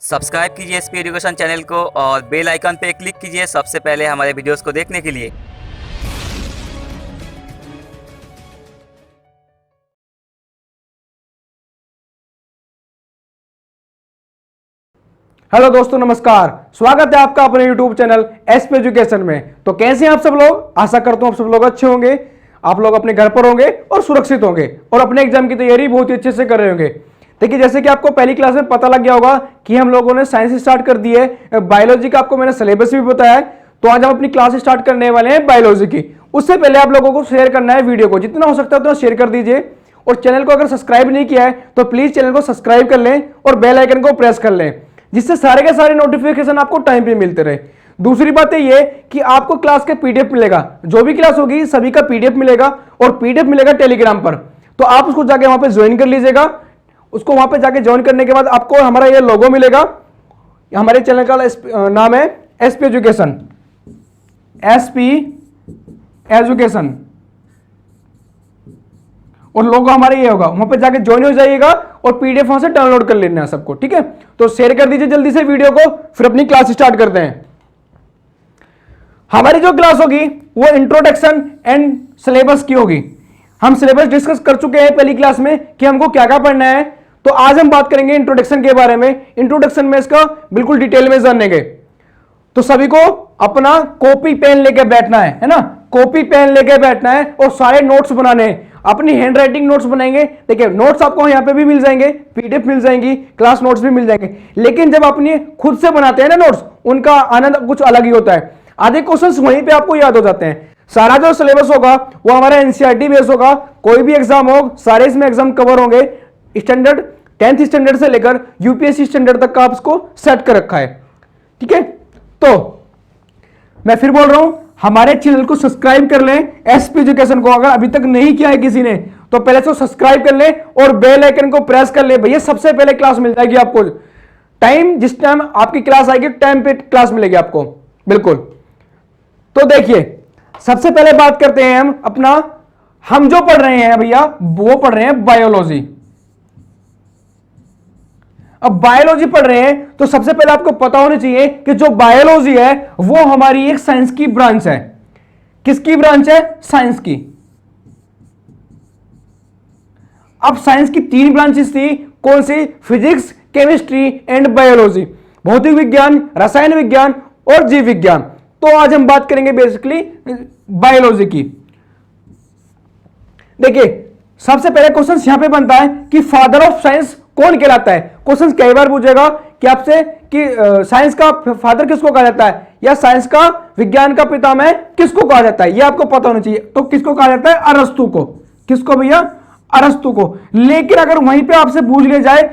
Subscribe कीजिए SP education channel को और बेल आइकन पे क्लिक कीजिए सबसे पहले हमारे वीडियोस को देखने के लिए। हेलो दोस्तों, नमस्कार। स्वागत है आपका अपने YouTube चैनल एसपी एजुकेशन में। तो कैसे हैं आप सब लोग? आशा करता हूं आप सब लोग अच्छे होंगे, आप लोग अपने घर पर होंगे और सुरक्षित होंगे और अपने एग्जाम की तैयारी बहुत ही अच्छे से कर रहे होंगे। देखिए, जैसे कि आपको पहली क्लास में पता लग गया होगा कि हम लोगों ने साइंस स्टार्ट कर दी है। बायोलॉजी का आपको मैंने सिलेबस भी बताया है। तो आज हम अपनी क्लास स्टार्ट करने वाले हैं बायोलॉजी की। उससे पहले आप लोगों को शेयर करना है वीडियो को, जितना हो सकता है उतना शेयर कर दीजिए। और चैनल को अगर सब्सक्राइब नहीं किया है तो प्लीज चैनल को सब्सक्राइब कर लें और बेल आइकन को प्रेस कर लें, जिससे सारे के सारे नोटिफिकेशन आपको टाइम पे मिलते रहे। दूसरी बात ये कि आपको क्लास का पीडीएफ मिलेगा, जो भी क्लास होगी सभी का पीडीएफ मिलेगा और पीडीएफ मिलेगा टेलीग्राम पर। तो आप उसको जाके वहां पे ज्वाइन कर लीजिएगा। उसको वहां पे जाके ज्वाइन करने के बाद आपको हमारा ये लोगो मिलेगा। हमारे चैनल का नाम है एसपी एजुकेशन, एसपी एजुकेशन, और लोगो हमारे ये होगा। वहां पे जाके ज्वाइन हो जाइएगा और पीडीएफ वहां से डाउनलोड कर लेना है सबको, ठीक है? तो शेयर कर दीजिए जल्दी से वीडियो को, फिर अपनी क्लास स्टार्ट करते हैं। हमारी जो क्लास होगी वो इंट्रोडक्शन एंड सिलेबस की होगी। हम सिलेबस डिस्कस कर चुके हैं पहली क्लास में कि हमको क्या क्या पढ़ना है। तो आज हम बात करेंगे इंट्रोडक्शन के बारे में। इंट्रोडक्शन में इसका बिल्कुल डिटेल में जानेंगे। तो सभी को अपना कॉपी पेन लेके बैठना है ना? कॉपी पेन लेके बैठना है और सारे नोट्स बनाने हैं। अपनी हैंड राइटिंग नोट्स बनाएंगे। देखिए, नोट्स आपको यहां पे भी मिल जाएंगे, पीडीएफ मिल जाएंगी, क्लास नोट्स भी मिल जाएंगे। लेकिन जब अपनी खुद से बनाते हैं ना नोट्स, उनका आनंद कुछ अलग ही होता है। आधे क्वेश्चंस वहीं पे आपको याद हो जाते हैं। सारा जो सिलेबस होगा वो हमारा एनसीईआरटी बेस होगा। कोई भी एग्जाम हो, सारे इसमें एग्जाम कवर होंगे। स्टैंडर्ड 10th स्टैंडर्ड से लेकर यूपीएससी स्टैंडर्ड तक का आप इसको सेट कर रखा है, ठीक है? तो मैं फिर बोल रहा हूं, हमारे चैनल को सब्सक्राइब कर लें, एसपी एजुकेशन को। अगर अभी तक नहीं किया है किसी ने तो पहले तो सब्सक्राइब कर लें और बेल आइकन को प्रेस कर ले। भैया, सबसे पहले क्लास मिल जाएगी आपको। टाइम जिस टाइम आपकी क्लास आएगी, टाइम पे क्लास मिलेगी आपको, बिल्कुल। तो देखिए, सबसे पहले बात करते हैं हम अपना। हम जो पढ़ रहे हैं भैया वो पढ़ रहे हैं बायोलॉजी। अब बायोलॉजी पढ़ रहे हैं तो सबसे पहले आपको पता होना चाहिए कि जो बायोलॉजी है वो हमारी एक साइंस की ब्रांच है। किसकी ब्रांच है? साइंस की। अब साइंस की 3 ब्रांचेस थी। कौन सी? Physics, chemistry and biology. भौतिक विज्ञान, रसायन विज्ञान और जीव विज्ञान। तो आज हम बात करेंगे बेसिकली बायोलॉजी की। देखिए, सबसे पहले क्वेश्चन यहां पे बनता है कि फादर ऑफ साइंस कौन कहलाता है। क्वेश्चन कई बार पूछेगा कि आपसे कि साइंस का फादर किसको कहा जाता है, या साइंस का, विज्ञान का पितामह किसको कहा जाता है, यह आपको पता होना चाहिए। तो किसको कहा जाता है? अरस्तु को। किसको भैया? अरस्तु को। लेकिन अगर वहीं पे आपसे पूछ लिया जाए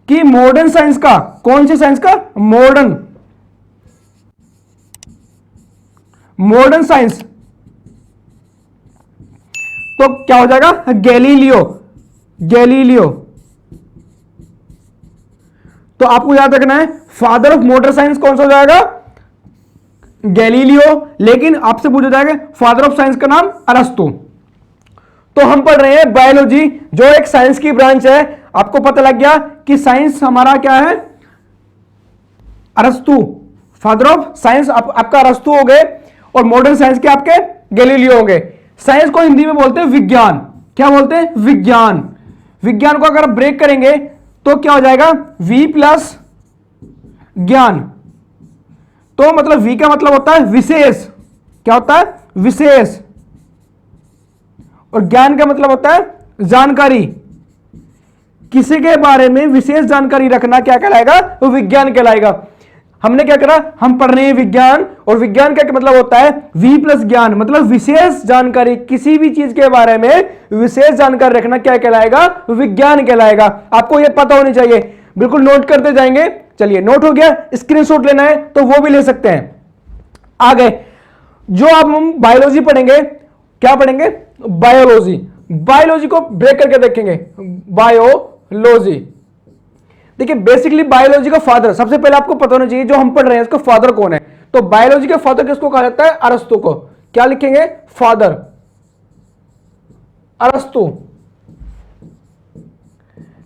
कि मॉडर्न साइंस का, कौन से साइंस का? मॉडर्न साइंस, तो क्या हो जाएगा? गैलीलियो। गैलीलियो। तो आपको याद रखना है, फादर ऑफ मॉडर्न साइंस कौन सा हो जाएगा? गैलीलियो। लेकिन आपसे पूछा जाएगा फादर ऑफ साइंस का नाम अरस्तु। तो हम पढ़ रहे हैं बायोलॉजी, जो एक साइंस की ब्रांच है। आपको पता लग गया कि साइंस हमारा क्या है? अरस्तु। फादर ऑफ साइंस आपका अरस्तु हो गए और मॉडर्न साइंस के आपके गैलीलियो हो गए। साइंस को हिंदी में बोलते हैं विज्ञान। क्या बोलते हैं? विज्ञान। विज्ञान को अगर ब्रेक करेंगे तो क्या हो जाएगा? वी प्लस ज्ञान। तो मतलब वी का मतलब होता है विशेष। क्या होता है? विशेष। और ज्ञान का मतलब होता है जानकारी। किसी के बारे में विशेष जानकारी रखना क्या कहलाएगा? वो विज्ञान कहलाएगा। हमने क्या करा? हम पढ़ रहे हैं विज्ञान, और विज्ञान का मतलब होता है वी प्लस ज्ञान, मतलब विशेष जानकारी। किसी भी चीज के बारे में विशेष जानकारी रखना क्या कहलाएगा? विज्ञान कहलाएगा। आपको यह पता होनी चाहिए, बिल्कुल नोट करते जाएंगे। चलिए, नोट हो गया। स्क्रीनशॉट लेना है तो वो भी ले सकते हैं। आगे जो अब हम बायोलॉजी पढ़ेंगे, क्या पढ़ेंगे? बायोलॉजी। बायोलॉजी को ब्रेक करके देखेंगे। बायोलॉजी, देखिए, बेसिकली बायोलॉजी का फादर सबसे पहले आपको पता होना चाहिए, जो हम पढ़ रहे हैं इसका फादर कौन है। तो बायोलॉजी का फादर किसको कहा जाता है? अरस्तु को। क्या लिखेंगे? फादर अरस्तु।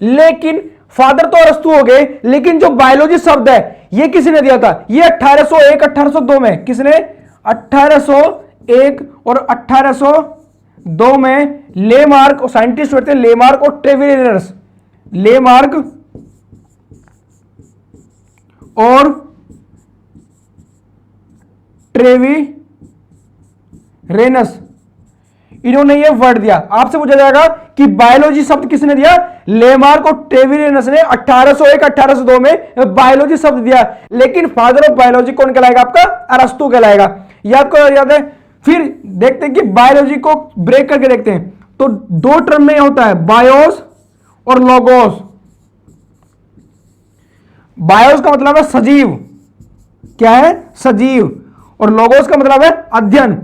लेकिन फादर तो अरस्तु हो गए, लेकिन जो बायोलॉजी शब्द है ये किसने दिया था? ये 1801 1802 में, किसने? 1801 और 1802 में लेमार्क, साइंटिस्ट होते हैं लेमार्क और ट्रेविलियनस, लेमार्क और ट्रेविरेनस, इन्होंने ये वर्ड दिया। आपसे पूछा जाएगा कि बायोलॉजी शब्द किसने दिया? लेमार्क और ट्रेविरेनस ने 1801 1802 में बायोलॉजी शब्द दिया, लेकिन फादर ऑफ बायोलॉजी कौन कहलाएगा? आपका अरस्तु कहलाएगा। याद करो, याद है। फिर देखते हैं कि बायोलॉजी को ब्रेक करके देखते हैं, तो दो टर्म में होता है, बायोस और लोगोस। बायोस का मतलब है सजीव, क्या है? सजीव। और लोगोस का मतलब है अध्ययन,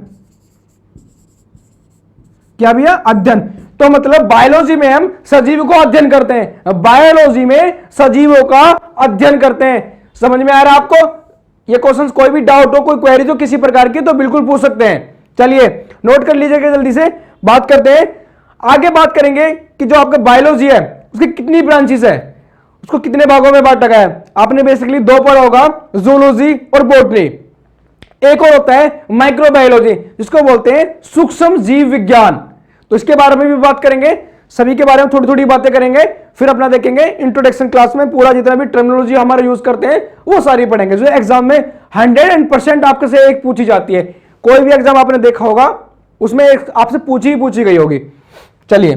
क्या भैया? अध्ययन। तो मतलब बायोलॉजी में हम सजीव को अध्ययन करते हैं, बायोलॉजी में सजीवों का अध्ययन करते हैं। समझ में आ रहा है आपको? ये क्वेश्चंस, कोई भी डाउट हो, कोई क्वेरी हो किसी प्रकार की, तो बिल्कुल पूछ सकते हैं। चलिए नोट कर लीजिएगा, जल्दी से बात करते हैं। आगे बात करेंगे कि जो आपका बायोलॉजी है उसकी कितनी ब्रांचेस है, उसको कितने भागों में बांटा गया है। आपने बेसिकली दो पढ़ा होगा, जूलॉजी और बॉटनी। एक और होता है माइक्रोबायोलॉजी, जिसको बोलते हैं सूक्ष्म जीव विज्ञान। तो इसके बारे में भी बात करेंगे, सभी के बारे में थोड़ी थोड़ी बातें करेंगे, फिर अपना देखेंगे इंट्रोडक्शन क्लास में पूरा जितना भी टर्मिनोलॉजी हमारा यूज करते हैं वो सारी पढ़ेंगे, जो एग्जाम में 100% आपके से एक पूछी जाती है। कोई भी एग्जाम आपने देखा होगा उसमें एक आपसे पूछी गई होगी। चलिए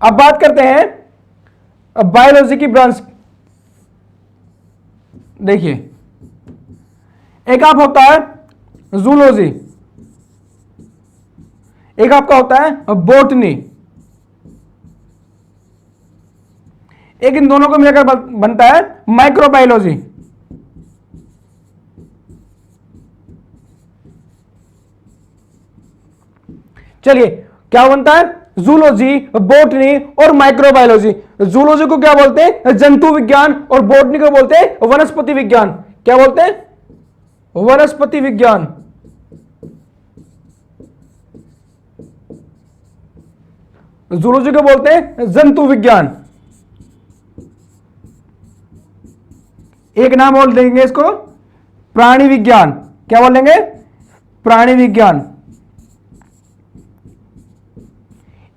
अब बात करते हैं बायोलॉजी की ब्रांच। देखिए, एक आप होता है जूलॉजी, एक आपका होता है बॉटनी, एक इन दोनों को मिलाकर बनता है माइक्रोबायोलॉजी। चलिए क्या बनता है? जूलॉजी, बॉटनी और माइक्रोबायोलॉजी। जूलॉजी को क्या बोलते हैं? जंतु विज्ञान। और बॉटनी को बोलते हैं वनस्पति विज्ञान। क्या बोलते हैं? वनस्पति विज्ञान। जूलॉजी को बोलते हैं जंतु विज्ञान। एक नाम बोल देंगे इसको प्राणी विज्ञान। क्या बोलेंगे? प्राणी विज्ञान।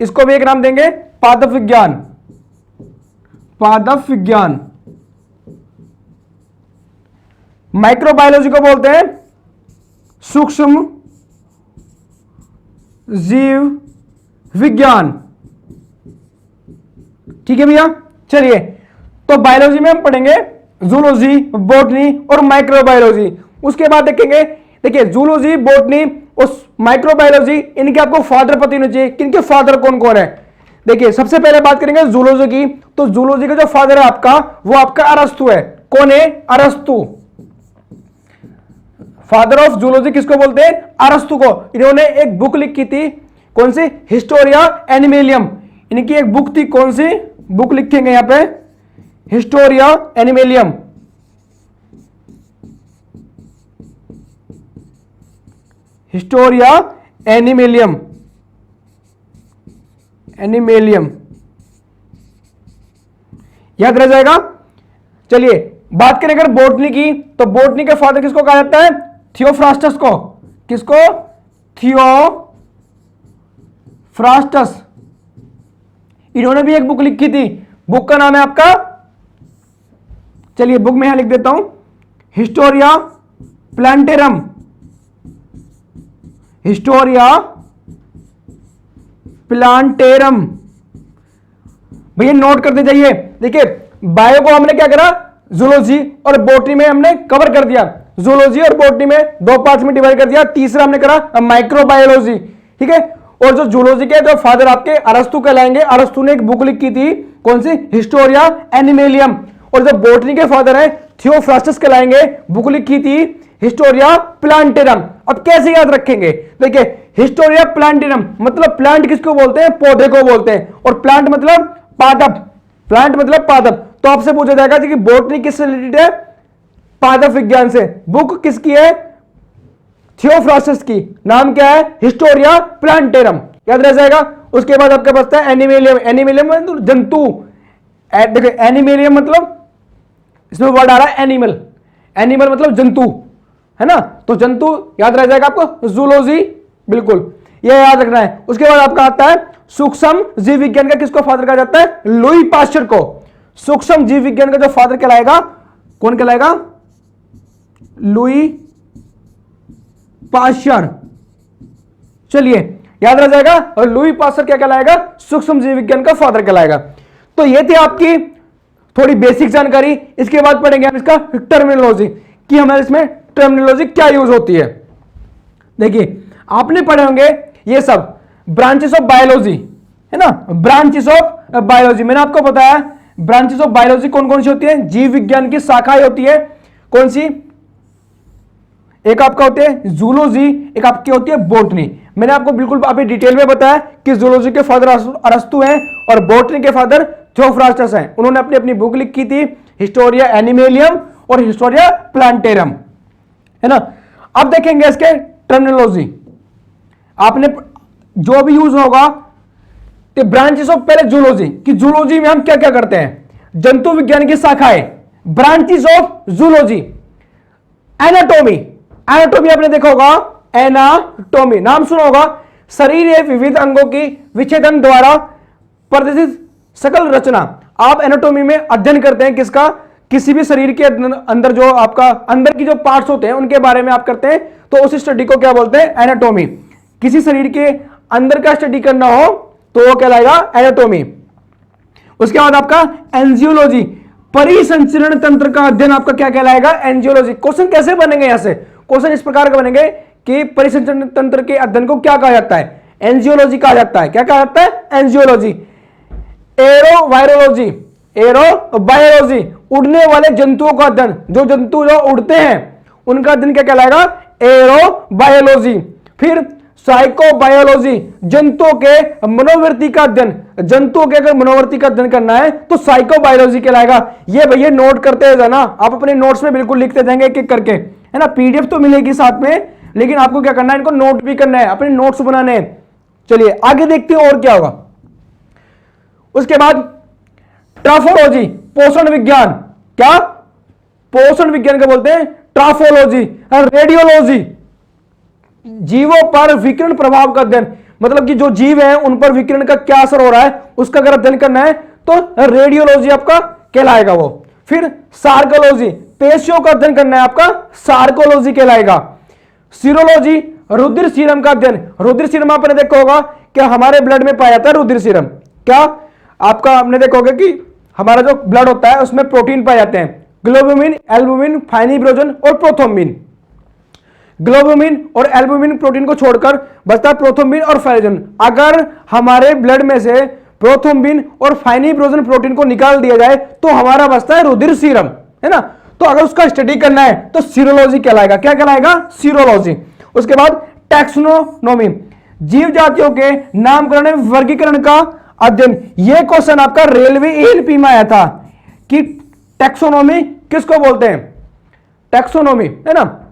इसको भी एक नाम देंगे पादप विज्ञान। पादप विज्ञान। माइक्रोबायोलॉजी को बोलते हैं सूक्ष्म जीव विज्ञान। ठीक है भैया। चलिए, तो बायोलॉजी में हम पढ़ेंगे जूलॉजी, बॉटनी और माइक्रोबायोलॉजी। उसके बाद देखेंगे, देखिए जूलॉजी, बॉटनी और माइक्रोबायोलॉजी, इनके आपको फादर पता होना चाहिए। किनके फादर कौन कौन है? देखिए सबसे पहले बात करेंगे जूलॉजी की। तो जूलॉजी का जो फादर है आपका, वो आपका अरस्तु है। कौन है? अरस्तु। फादर ऑफ जूलॉजी किसको बोलते हैं? अरस्तु को। इन्होंने एक बुक लिखी थी, कौन सी? हिस्टोरिया एनिमेलियम। इनकी एक बुक थी, कौन सी बुक लिखेंगे यहां पे? हिस्टोरिया एनिमेलियम। हिस्टोरिया एनिमेलियम। एनिमेलियम याद रह जाएगा। चलिए बात करें अगर बॉटनी की, तो बॉटनी के फादर किसको कहा जाता है? थियोफ्रास्टस को। किसको? थियोफ्रास्टस। इन्होंने भी एक बुक लिखी थी, बुक का नाम है आपका, चलिए बुक में यहां लिख देता हूं, हिस्टोरिया प्लांटेरम। Historia plantarum. भैया नोट करते जाइए। देखिए बायो को हमने क्या करा? जूलॉजी और बॉटनी में हमने कवर कर दिया। जूलॉजी और बॉटनी में दो पार्ट्स में डिवाइड कर दिया। तीसरा हमने करा माइक्रोबायोलॉजी। ठीक है। और जो जूलॉजी के जो फादर आपके अरस्तु कहलाएंगे, अरस्तु ने एक बुक लिखी थी, कौन सी? हिस्टोरिया एनिमेलियम। और जो बॉटनी के फादर है थियोफ्रास्टस कहलाएंगे, बुक लिखी थी हिस्टोरिया प्लांटेरम। अब कैसे याद रखेंगे? देखिए हिस्टोरिया प्लांटेरम मतलब प्लांट किसको बोलते हैं? पौधे को बोलते हैं। और प्लांट मतलब पादप। प्लांट मतलब पादप। तो आपसे पूछा जाएगा कि बॉटनी किससे रिलेटेड है? पादप विज्ञान से। बुक किसकी है? थियोफ्रास्टस की। नाम क्या है? Historia plantarum. याद रह जाएगा। उसके बाद आपका बचता है एनिमेलियम। एनिमेलियम मतलब जंतु। देखो एनिमेलियम मतलब इसमें वर्ड आ रहा है एनिमल। एनिमल मतलब जंतु, है ना, तो जंतु याद रह जाएगा आपको, जूलॉजी, बिल्कुल ये याद रखना है। उसके बाद आपका आता है सूक्ष्म जीव विज्ञान का किसको फादर कहा जाता है? लुई पाश्चर को। सूक्ष्म जीव विज्ञान का जो फादर कहलाएगा, कौन कहलाएगा? Louis Pasteur. चलिए याद रह जाएगा, और लुई पाश्चर क्या कहलाएगा? सूक्ष्म जीव विज्ञान का फादर कहलाएगा। तो ये थी आपकी थोड़ी बेसिक जानकारी। इसके बाद पढ़ेंगे हम इसका टर्मिनोलॉजी, कि हमारे इसमें टर्मिनोलॉजी क्या यूज होती है। देखिए आपने पढ़े होंगे ये सब ब्रांचेस ऑफ बायोलॉजी, है ना, ब्रांचेस ऑफ बायोलॉजी। मैंने आपको बताया ब्रांचेस ऑफ बायोलॉजी कौन कौन सी होती है? जीव विज्ञान की शाखाएं होती है। कौन सी? एक आपका होती है जूलॉजी, एक आपकी होती है बॉटनी। मैंने आपको बिल्कुल अभी डिटेल में बताया कि जूलॉजी के फादर अरस्तु हैं और बॉटनी के फादर थियोफ्रास्टस हैं। उन्होंने अपनी अपनी बुक लिखी थी, हिस्टोरिया एनिमेलियम और हिस्टोरिया प्लांटेरम, है ना। अब देखेंगे इसके टर्मिनोलॉजी। आपने जो भी यूज होगा ब्रांचेस ऑफ, पहले जूलॉजी, कि जूलॉजी में हम क्या क्या करते हैं? जंतु विज्ञान की शाखाएं, branches of zoology. Anatomy, anatomy आपने देखा होगा, एनाटॉमी नाम सुना होगा, शरीर के विविध अंगों की विच्छेदन द्वारा प्रदर्शित सकल रचना। आप एनाटॉमी में अध्ययन करते हैं किसका? किसी भी शरीर के अंदर जो आपका अंदर की जो पार्ट्स होते हैं उनके बारे में आप करते हैं, तो उस स्टडी को क्या बोलते हैं? एनाटॉमी। किसी शरीर के अंदर का स्टडी करना हो तो वो कहलाएगा एनाटॉमी। उसके बाद आपका एंजियोलॉजी, परिसंचरण तंत्र का अध्ययन आपका क्या कहलाएगा? एंजियोलॉजी। क्वेश्चन कैसे बनेंगे? यहां से क्वेश्चन इस प्रकार के बनेंगे कि परिसंचरण तंत्र के अध्ययन को क्या कहा जाता है? एंजियोलॉजी कहा जाता है। क्या कहा जाता है? एंजियोलॉजी। एरोवायरोलॉजी, एरोबायोलॉजी, उड़ने वाले जंतुओं का अध्ययन, जो जंतु जो उड़ते हैं उनका अध्ययन क्या कहलाएगा? एरोबायोलॉजी। फिर साइकोबायोलॉजी, जंतुओं के मनोवृत्ति का अध्ययन। जंतुओं के अगर मनोवृत्ति का अध्ययन करना है तो साइकोबायोलॉजी कहलाएगा। ये भैया नोट करते हैं जाना, आप अपने नोट्स में बिल्कुल लिखते जाएंगे एक एक करके, है ना। पीडीएफ तो मिलेगी साथ में, लेकिन आपको क्या करना है? इनको नोट भी करना है, अपने नोट्स बनाने हैं। चलिए आगे देखते हैं और क्या होगा। उसके बाद ट्राफोलॉजी, पोषण विज्ञान। क्या? पोषण विज्ञान का बोलते हैं ट्राफोलॉजी। रेडियोलॉजी, जीवों पर विकिरण प्रभाव का अध्ययन, मतलब कि जो जीव हैं उन पर विकिरण का क्या असर हो रहा है उसका अगर अध्ययन करना है तो रेडियोलॉजी आपका कहलाएगा वो। फिर सार्कोलॉजी, पेशियों का अध्ययन करना है आपका, सार्कोलॉजी कहलाएगा। सीरोलॉजी, रुधिर सीरम का अध्ययन। रुधिर सीरम आपने देखा होगा कि हमारे ब्लड में पाया जाता है रुधिर सीरम। क्या आपका आपने देखा होगा कि हमारा जो ब्लड होता है उसमें प्रोटीन पाए जाते हैं, ग्लोबुमिन, एल्बुमिन, फाइब्रिनोजन और प्रोथ्रोम्बिन। ग्लोबुमिन और एल्बुमिन प्रोटीन को छोड़कर बचता है प्रोथ्रोम्बिन और फाइब्रिनोजन। अगर हमारे ब्लड में से प्रोथ्रोम्बिन और फाइब्रिनोजन प्रोटीन को निकाल दिया जाए तो हमारा बचता है रुधिर सीरम, है ना। तो अगर उसका स्टडी करना है तो सीरोलॉजी कहलाएगा। क्या कहलाएगा? सीरोलॉजी। उसके बाद टैक्सोनोमी, जीव जातियों के नामकरण वर्गीकरण का अध्ययन। यह क्वेश्चन आपका रेलवे एएलपी में आया था कि टैक्सोनोमी किसको बोलते हैं? टैक्सोनोमी, है ना।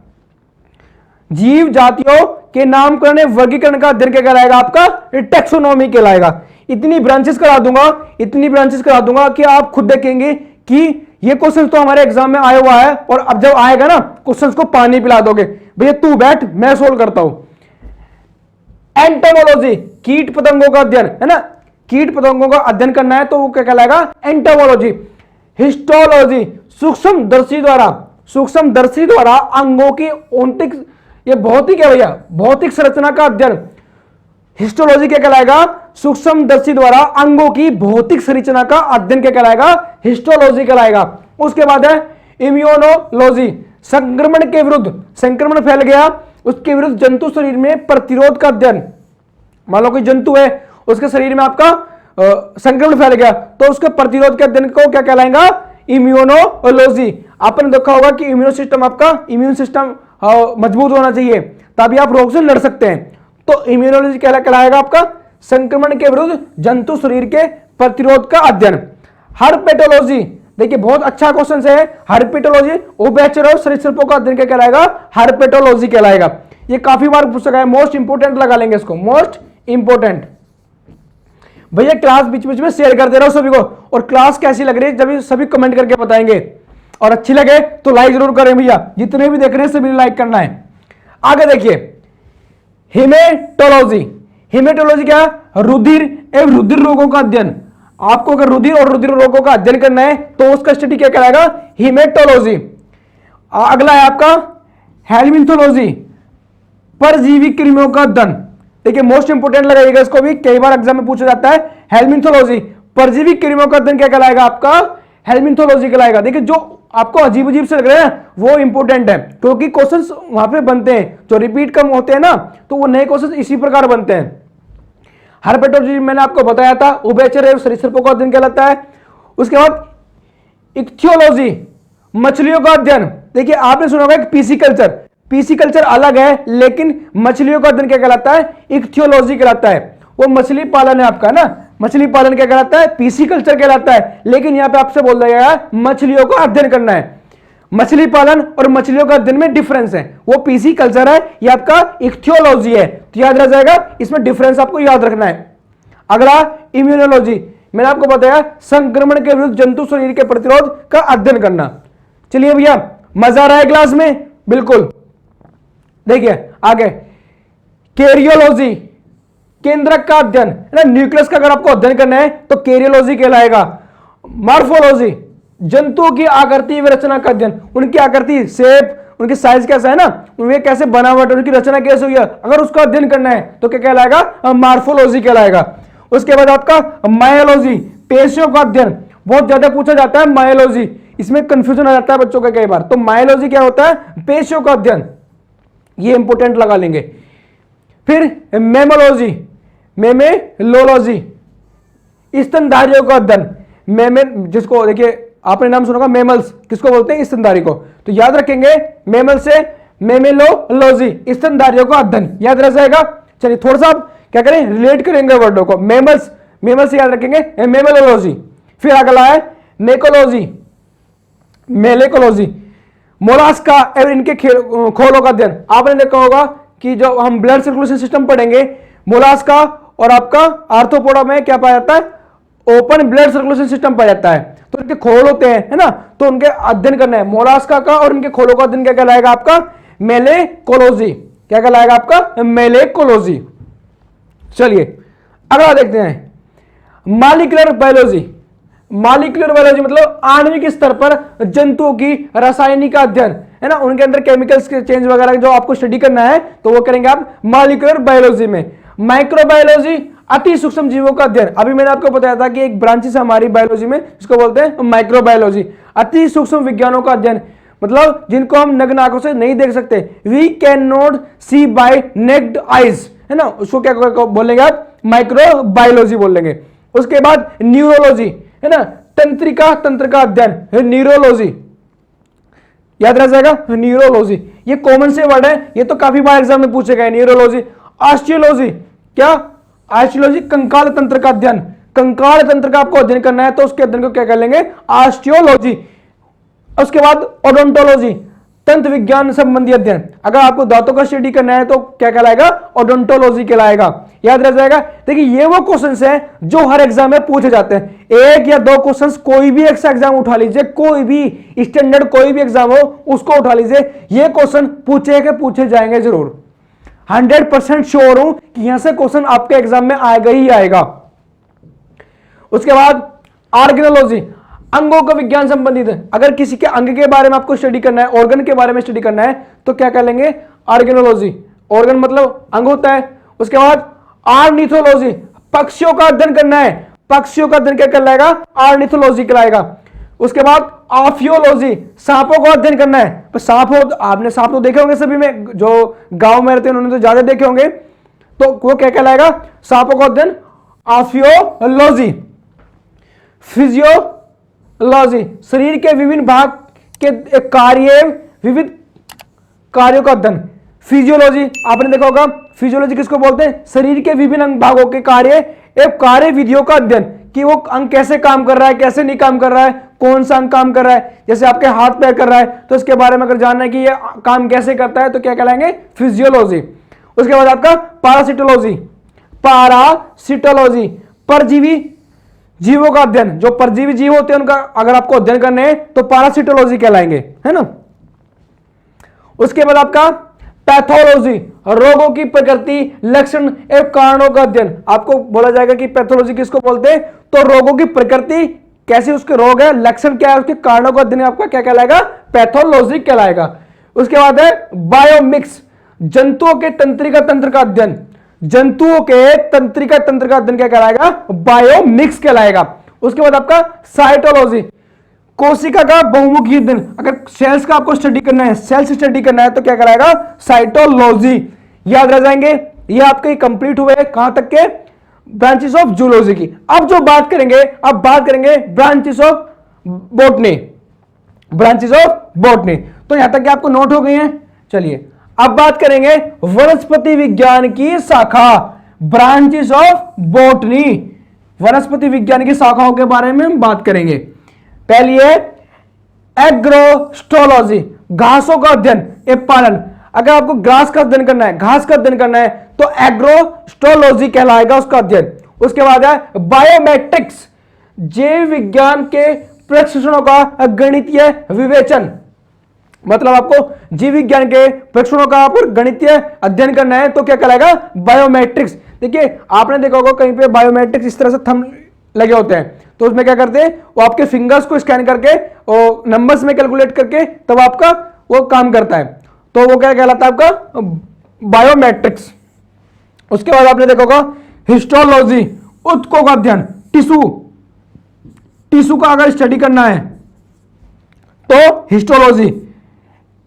जीव जातियों के नामकरण वर्गीकरण का अध्ययन क्या कहलाएगा? आपका टैक्सोनोमी कहलाएगा। इतनी ब्रांचेस करा दूंगा कि आप खुद देखेंगे कि ये क्वेश्चन तो हमारे एग्जाम में आया हुआ है, और अब जब आएगा ना क्वेश्चन को पानी पिला दोगे, भैया तू बैठ मैं सोल्व करता हूं। एंटोमोलॉजी, कीट पतंगों का अध्ययन, है ना। कीट पतंगों का अध्ययन करना है तो वो क्या कहलाएगा? एंटोमोलॉजी। हिस्टोलॉजी, सूक्ष्मदर्शी द्वारा अंगों की औंतिक, ये भौतिक है भैया, भौतिक संरचना का अध्ययन। हिस्टोलॉजी क्या कहलाएगा? सूक्ष्मदर्शी द्वारा अंगों की भौतिक संरचना का अध्ययन क्या कहलाएगा? हिस्टोलॉजी कहलाएगा। उसके बाद है इम्यूनोलॉजी, संक्रमण के विरुद्ध, संक्रमण फैल गया उसके विरुद्ध जंतु शरीर में प्रतिरोध का अध्ययन। मान लो कोई जंतु है उसके शरीर में आपका संक्रमण फैल गया तो उसके प्रतिरोध के अध्ययन को क्या कहलाएगा? इम्यूनोलॉजी। आपने देखा होगा कि इम्यून सिस्टम मजबूत होना चाहिए तभी आप रोग से लड़ सकते हैं, तो इम्यूनोलॉजी कहलाएगा आपका संक्रमण के विरुद्ध जंतु शरीर के प्रतिरोध का अध्ययन। हर्पेटोलॉजी, देखिए बहुत अच्छा क्वेश्चन है। हर्पेटोलॉजी, उभयचर और सरीसृपों का अध्ययन क्या कहलाएगा? हर्पेटोलॉजी कहलाएगा। ये काफी बार पूछा गया है, मोस्ट इंपोर्टेंट लगा लेंगे इसको, मोस्ट इंपोर्टेंट। भैया क्लास बीच बीच में शेयर कर दे रहा हूं सभी को, और क्लास कैसी लग रही है जब सभी कमेंट करके बताएंगे, और अच्छी लगे तो लाइक जरूर करें भैया, जितने भी देख रहे हैं सभी लाइक करना है। आगे देखिए हेमेटोलॉजी। हेमेटोलॉजी क्या? रुधिर एवं रुधिर रोगों का अध्ययन। आपको अगर रुधिर और रुधिर रोगों का अध्ययन करना है तो उसका स्टडी क्या कहलाएगा? हेमेटोलॉजी। अगला है आपका हेल्मिन्थोलॉजी, परजीवी कृमियों का अध्ययन। देखिए मोस्ट इंपोर्टेंट लगाइएगा इसको भी, कई बार एग्जाम में पूछा जाता है। हेल्मिन्थोलॉजी, परजीवी कृमियों का अध्ययन क्या कहलाएगा? आपका हेल्मिन्थोलॉजी कहलाएगा। देखिए जो आपको अजीब अजीब से लग रहे हैं वो इंपोर्टेंट है, क्योंकि क्वेश्चंस वहां पे बनते हैं जो रिपीट कम होते हैं ना, तो वो नए क्वेश्चंस इसी प्रकार बनते हैं। हर्पेटोलॉजी मैंने आपको बताया था, उभयचर एवं सरीसृपों का अध्ययन कहलाता है। उसके बाद इक्थियोलॉजी, मछलियों का अध्ययन। देखिए आपने सुना होगा पीसीकल्चर, पीसीकल्चर अलग है, लेकिन मछलियों का अध्ययन क्या कहलाता है? इक्थियोलॉजी कहलाता है। वो मछली पालन है आपका ना, मछली पालन क्या कहलाता है? पीसीकल्चर कहलाता है। लेकिन यहां पे आपसे बोल दिया गया है मछलियों का अध्ययन करना है। मछली पालन और मछलियों का अध्ययन में डिफरेंस है, वो पीसीकल्चर है, ये आपका इक्थियोलॉजी है। तो याद रह जाएगा, इसमें डिफरेंस आपको याद रखना है। अगला इम्यूनोलॉजी, मैंने आपको बताया संक्रमण के विरुद्ध जंतु शरीर के प्रतिरोध का अध्ययन करना। चलिए भैया मजा आ रहा है क्लास में? बिल्कुल। देखिए आगे कैरियोलॉजी, केंद्रक का अध्ययन है ना, न्यूक्लियस का अगर आपको अध्ययन करना है तो कैरियोलॉजी कहलाएगा। मॉर्फोलॉजी, जंतुओं की आकृति व रचना का अध्ययन, उनकी आकृति, शेप, उनकी साइज कैसा है ना, वे कैसे बनावट, उनकी रचना कैसे हुई है, अगर उसका अध्ययन करना है तो क्या कहलाएगा? मॉर्फोलॉजी कहलाएगा। उसके बाद आपका मायोलॉजी, पेशियों का अध्ययन, बहुत ज्यादा पूछा जाता है मायोलॉजी, इसमें कंफ्यूजन आ जाता है बच्चों का कई बार। तो मायोलॉजी क्या होता है? पेशियों का अध्ययन, ये इंपोर्टेंट लगा लेंगे। फिर मेमोलॉजी, मेमेलोलॉजी, स्तनधारियों का अध्ययन। मेमे जिसको देखिए आपने नाम सुना होगा मेमल्स, किसको बोलते हैं? स्तनधारी को। तो याद रखेंगे मेमल से मेमेलोलॉजी, स्तनधारियों का अध्ययन, याद रह जाएगा। चलिए थोड़ा सा क्या करें, रिलेट करेंगे वर्डों को। मेमल्स, मेमल से याद रखेंगे मेमेलोलॉजी। फिर अगला है मेकोलॉजी, मेलेकोलॉजी, मोलास्का एवं इनके खोलों का अध्ययन। आपने देखा होगा कि जो हम ब्लड सर्कुलेशन सिस्टम पढ़ेंगे, मोलास्का और आपका आर्थ्रोपोडा में क्या पाया जाता है? ओपन ब्लड सर्कुलेशन सिस्टम पाया जाता है। तो इनके खोल होते हैं है ना, तो उनके अध्ययन करना है। मोलास्का का और इनके खोलों का अध्ययन क्या कहलाएगा? आपका मेलेकोलॉजी। क्या कहलाएगा? आपका मेलेकोलॉजी। चलिए अगला देखते हैं मॉलिक्यूलर बायोलॉजी। मॉलिक्यूलर बायोलॉजी मतलब आणविक स्तर पर जंतुओं की रासायनिक अध्ययन है ना, उनके अंदर केमिकल्स के चेंज वगैरह जो आपको स्टडी करना है तो वो करेंगे आप मॉलिक्यूलर बायोलॉजी में। माइक्रोबायोलॉजी, अति सूक्ष्म जीवों का अध्ययन। अभी मैंने आपको बताया था कि एक ब्रांचेस है हमारी बायोलॉजी में जिसको बोलते हैं माइक्रोबायोलॉजी। अति सूक्ष्म विज्ञानों का अध्ययन मतलब जिनको हम नग्न आंखों से नहीं देख सकते, we can not see by naked eyes है ना, उसको क्या बोलेंगे आप? माइक्रोबायोलॉजी बोलेंगे। उसके बाद न्यूरोलॉजी है ना, तंत्रिका तंत्र का अध्ययन, न्यूरोलॉजी, याद रह जाएगा न्यूरोलॉजी। ये कॉमन से वर्ड है, ये तो काफी बार एग्जाम में पूछे गए। न्यूरोलॉजी। ऑस्टियोलॉजी, क्या? ऑस्टियोलॉजी, कंकाल तंत्र का अध्ययन। कंकाल तंत्र का आपको अध्ययन करना है तो उसके अध्ययन को क्या कर लेंगे? ऑस्टियोलॉजी। उसके बाद ओडोंटोलॉजी, तंत्र विज्ञान संबंधी अध्ययन। अगर आपको दांतों का स्टडी करना है तो क्या कहलाएगा? ओडोंटोलॉजी कहलाएगा। याद रह जाएगा। देखिए ये वो क्वेश्चंस हैं जो हर एग्जाम में पूछे जाते हैं। एक या दो क्वेश्चंस कोई भी एग्जाम उठा लीजिए, कोई भी स्टैंडर्ड कोई भी एग्जाम हो उसको उठा लीजिए, ये क्वेश्चन पूछे जाएंगे जरूर। 100% श्योर हूं कि यहां से क्वेश्चन आपके एग्जाम में आएगा ही आएगा। उसके बाद ऑर्गेनोलॉजी, अंगों का विज्ञान संबंधित है। अगर किसी के अंग के बारे में आपको स्टडी करना है, ऑर्गन के बारे में स्टडी करना है तो क्या कर लेंगे? ऑर्गेनोलॉजी। ऑर्गन मतलब अंग होता है। उसके बाद ऑर्निथोलॉजी, पक्षियों का अध्ययन करना है, पक्षियों का अध्ययन क्या कहलाएगा? ऑर्निथोलॉजी कहलाएगा। उसके बाद ऑफियोलॉजी, सांपों का अध्ययन करना है। तो सांप हो, आपने सांप तो देखे होंगे सभी में, जो गांव में रहते हैं उन्होंने तो ज्यादा देखे होंगे, तो वो क्या कहलाएगा? सांपों का अध्ययन ऑफियोलॉजी। फिजियोलॉजी, शरीर के विभिन्न भाग के कार्य, विविध कार्यों का अध्ययन। फिजियोलॉजी आपने देखा होगा, फिजियोलॉजी किसको बोलते हैं? शरीर के विभिन्न अंग भागों के कार्य एवं कार्य विधियों का अध्ययन, कि वो अंग कैसे काम कर रहा है, कैसे नहीं काम कर रहा है, कौन सा अंग काम कर रहा है। जैसे आपके हाथ पैर कर रहा है तो इसके बारे में अगर जानना है कि ये काम कैसे करता है तो क्या कहलाएंगे? फिजियोलॉजी। उसके बाद आपका पैरासिटोलॉजी, पैरासिटोलॉजी, परजीवी जीवों का अध्ययन, जो परजीवी जीव होते हैं उनका अगर आपको अध्ययन करने हैं तो पैरासिटोलॉजी कहलाएंगे, है ना। उसके बाद आपका पैथोलॉजी, रोगों की प्रकृति, लक्षण एवं कारणों का अध्ययन। आपको बोला जाएगा कि पैथोलॉजी किसको बोलते हैं, तो रोगों की प्रकृति, कैसे उसके रोग है, लक्षण क्या है, उसके कारणों का अध्ययन आपका क्या कहलाएगा, पैथोलॉजी कहलाएगा। उसके बाद है बायोमिक्स, जंतुओं के तंत्रिका तंत्र का अध्ययन, जंतुओं के तंत्रिका तंत्र का अध्ययन क्या कहलाएगा, बायोमिक्स कहलाएगा। उसके बाद आपका साइटोलॉजी, कोशिका का बहुमुखी अध्ययन, अगर सेल्स का आपको स्टडी करना है, सेल्स स्टडी करना है तो क्या कहलाएगा, साइटोलॉजी। याद रह जाएंगे, ये आपके कंप्लीट हुए कहां तक के, ब्रांचेस ऑफ जूलॉजी की। अब जो बात करेंगे, अब बात करेंगे branches of botany, branches of botany. तो यहां तक कि आपको नोट हो गई हैं। चलिए अब बात करेंगे वनस्पति विज्ञान की शाखा, ब्रांचेस ऑफ बॉटनी, वनस्पति विज्ञान की शाखाओं के बारे में हम बात करेंगे। पहली है एग्रोस्टोलॉजी, घासों का अध्ययन एवं पालन। अगर आपको घास का अध्ययन करना है, घास का अध्ययन करना है तो एग्रोस्टोलॉजी कहलाएगा उसका अध्ययन। उसके बाद है बायोमेट्रिक्स, जैव विज्ञान के प्रशिक्षणों का गणितीय विवेचन, मतलब आपको जीव विज्ञान के प्रशिक्षणों का आपको गणितीय अध्ययन करना है तो क्या कहलाएगा, बायोमेट्रिक्स। देखिए आपने देखा होगा कहीं पे बायोमेट्रिक्स इस तरह से थंब लगे होते हैं, तो उसमें क्या करते हैं, वो आपके फिंगर्स को स्कैन करके और नंबर्स में कैलकुलेट करके तब आपका वो काम करता है, तो वो क्या कहलाता है आपका बायोमेट्रिक्स। उसके बाद आपने देखा होगा हिस्टोलॉजी, ऊतकों का अध्ययन, टिश्यू, टिश्यू का अगर स्टडी करना है तो हिस्टोलॉजी।